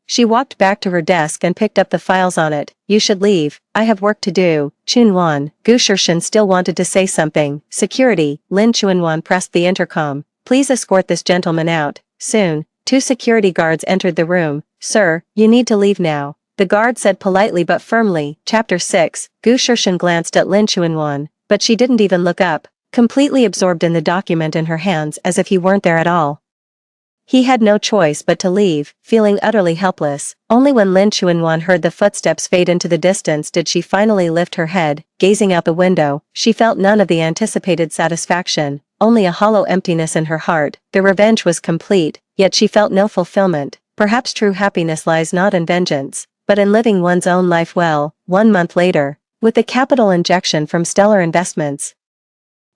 She walked back to her desk and picked up the files on it. You should leave. I have work to do. Chunwan, Gu Shirshan still wanted to say something. Security. Lin Chuanwan pressed the intercom. Please escort this gentleman out. Soon, 2 security guards entered the room. Sir, you need to leave now, the guard said politely but firmly. Chapter 6. Gu Shirshan glanced at Lin Chuanwan, but she didn't even look up, completely absorbed in the document in her hands as if he weren't there at all. He had no choice but to leave, feeling utterly helpless. Only when Lin Chuanwan heard the footsteps fade into the distance did she finally lift her head. Gazing out the window, she felt none of the anticipated satisfaction, only a hollow emptiness in her heart. The revenge was complete, yet she felt no fulfillment. Perhaps true happiness lies not in vengeance, but in living one's own life well. 1 month later, with the capital injection from Stellar Investments,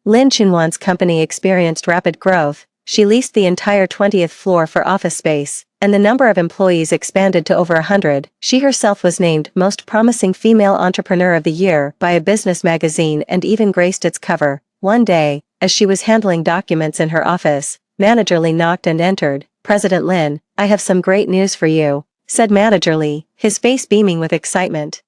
Lin Chunwan's company experienced rapid growth. She leased the entire 20th floor for office space, and the number of employees expanded to over 100. She herself was named Most Promising Female Entrepreneur of the Year by a business magazine and even graced its cover. One day, as she was handling documents in her office, Manager Lee knocked and entered. President Lin, I have some great news for you, said Manager Lee, his face beaming with excitement.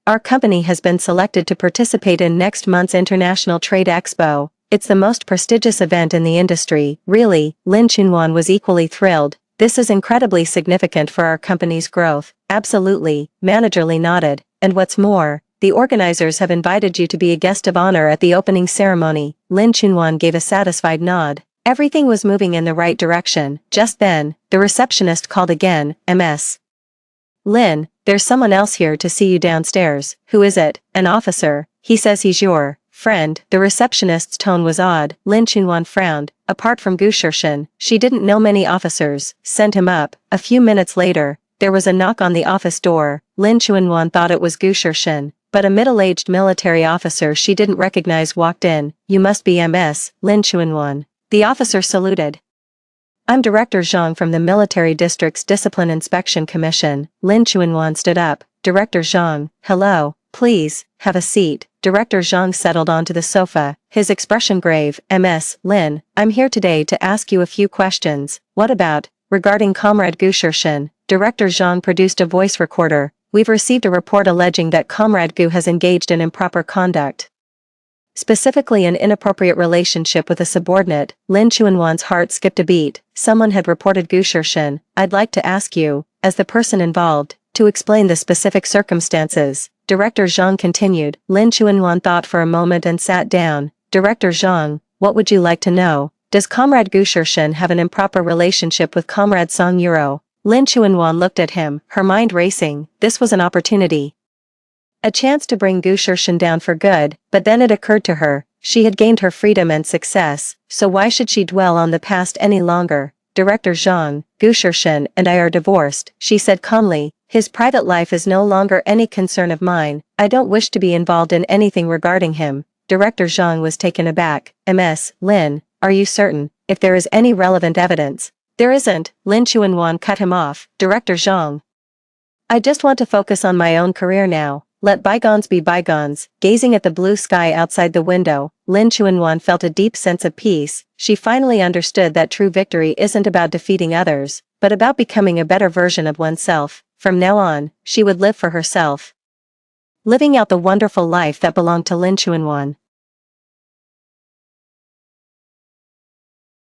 Our company has been selected to participate in next month's International Trade Expo. It's the most prestigious event in the industry. Really, Lin Chunwan was equally thrilled. This is incredibly significant for our company's growth. Absolutely, Manager Lee nodded. And what's more, the organizers have invited you to be a guest of honor at the opening ceremony. Lin Chunwan gave a satisfied nod. Everything was moving in the right direction. Just then, the receptionist called again. Ms. Lin, there's someone else here to see you downstairs. Who is it? An officer. He says he's your friend. The receptionist's tone was odd. Lin Chunwan frowned. Apart from Gu Shirshan, she didn't know many officers. Send him up. A few minutes later, there was a knock on the office door. Lin Chunwan thought it was Gu Shirshan, but a middle-aged military officer she didn't recognize walked in. You must be Ms. Lin Chunwan. The officer saluted. I'm Director Zhang from the Military District's Discipline Inspection Commission. Lin Chuanwan stood up. Director Zhang, hello, please, have a seat. Director Zhang settled onto the sofa, his expression grave. Ms. Lin, I'm here today to ask you a few questions. What about, regarding Comrade Gu Shirshin? Director Zhang produced a voice recorder. We've received a report alleging that Comrade Gu has engaged in improper conduct. Specifically an inappropriate relationship with a subordinate. Lin Chuanwan's heart skipped a beat. Someone had reported Gu Shirshin. I'd like to ask you, as the person involved, to explain the specific circumstances. Director Zhang continued. Lin Chuanwan thought for a moment and sat down. Director Zhang, what would you like to know? Does Comrade Gu Shirshin have an improper relationship with Comrade Song Yuro? Lin Chuanwan looked at him, her mind racing. This was an opportunity. A chance to bring Gu Shirshin down for good, but then it occurred to her, she had gained her freedom and success, so why should she dwell on the past any longer? Director Zhang, Gu Shirshin and I are divorced, she said calmly. His private life is no longer any concern of mine. I don't wish to be involved in anything regarding him. Director Zhang was taken aback. Ms. Lin, are you certain, if there is any relevant evidence? There isn't, Lin Chuanwan cut him off. Director Zhang, I just want to focus on my own career now. Let bygones be bygones. Gazing at the blue sky outside the window, Lin Chuanwan felt a deep sense of peace. She finally understood that true victory isn't about defeating others, but about becoming a better version of oneself. From now on, she would live for herself, living out the wonderful life that belonged to Lin Chuanwan.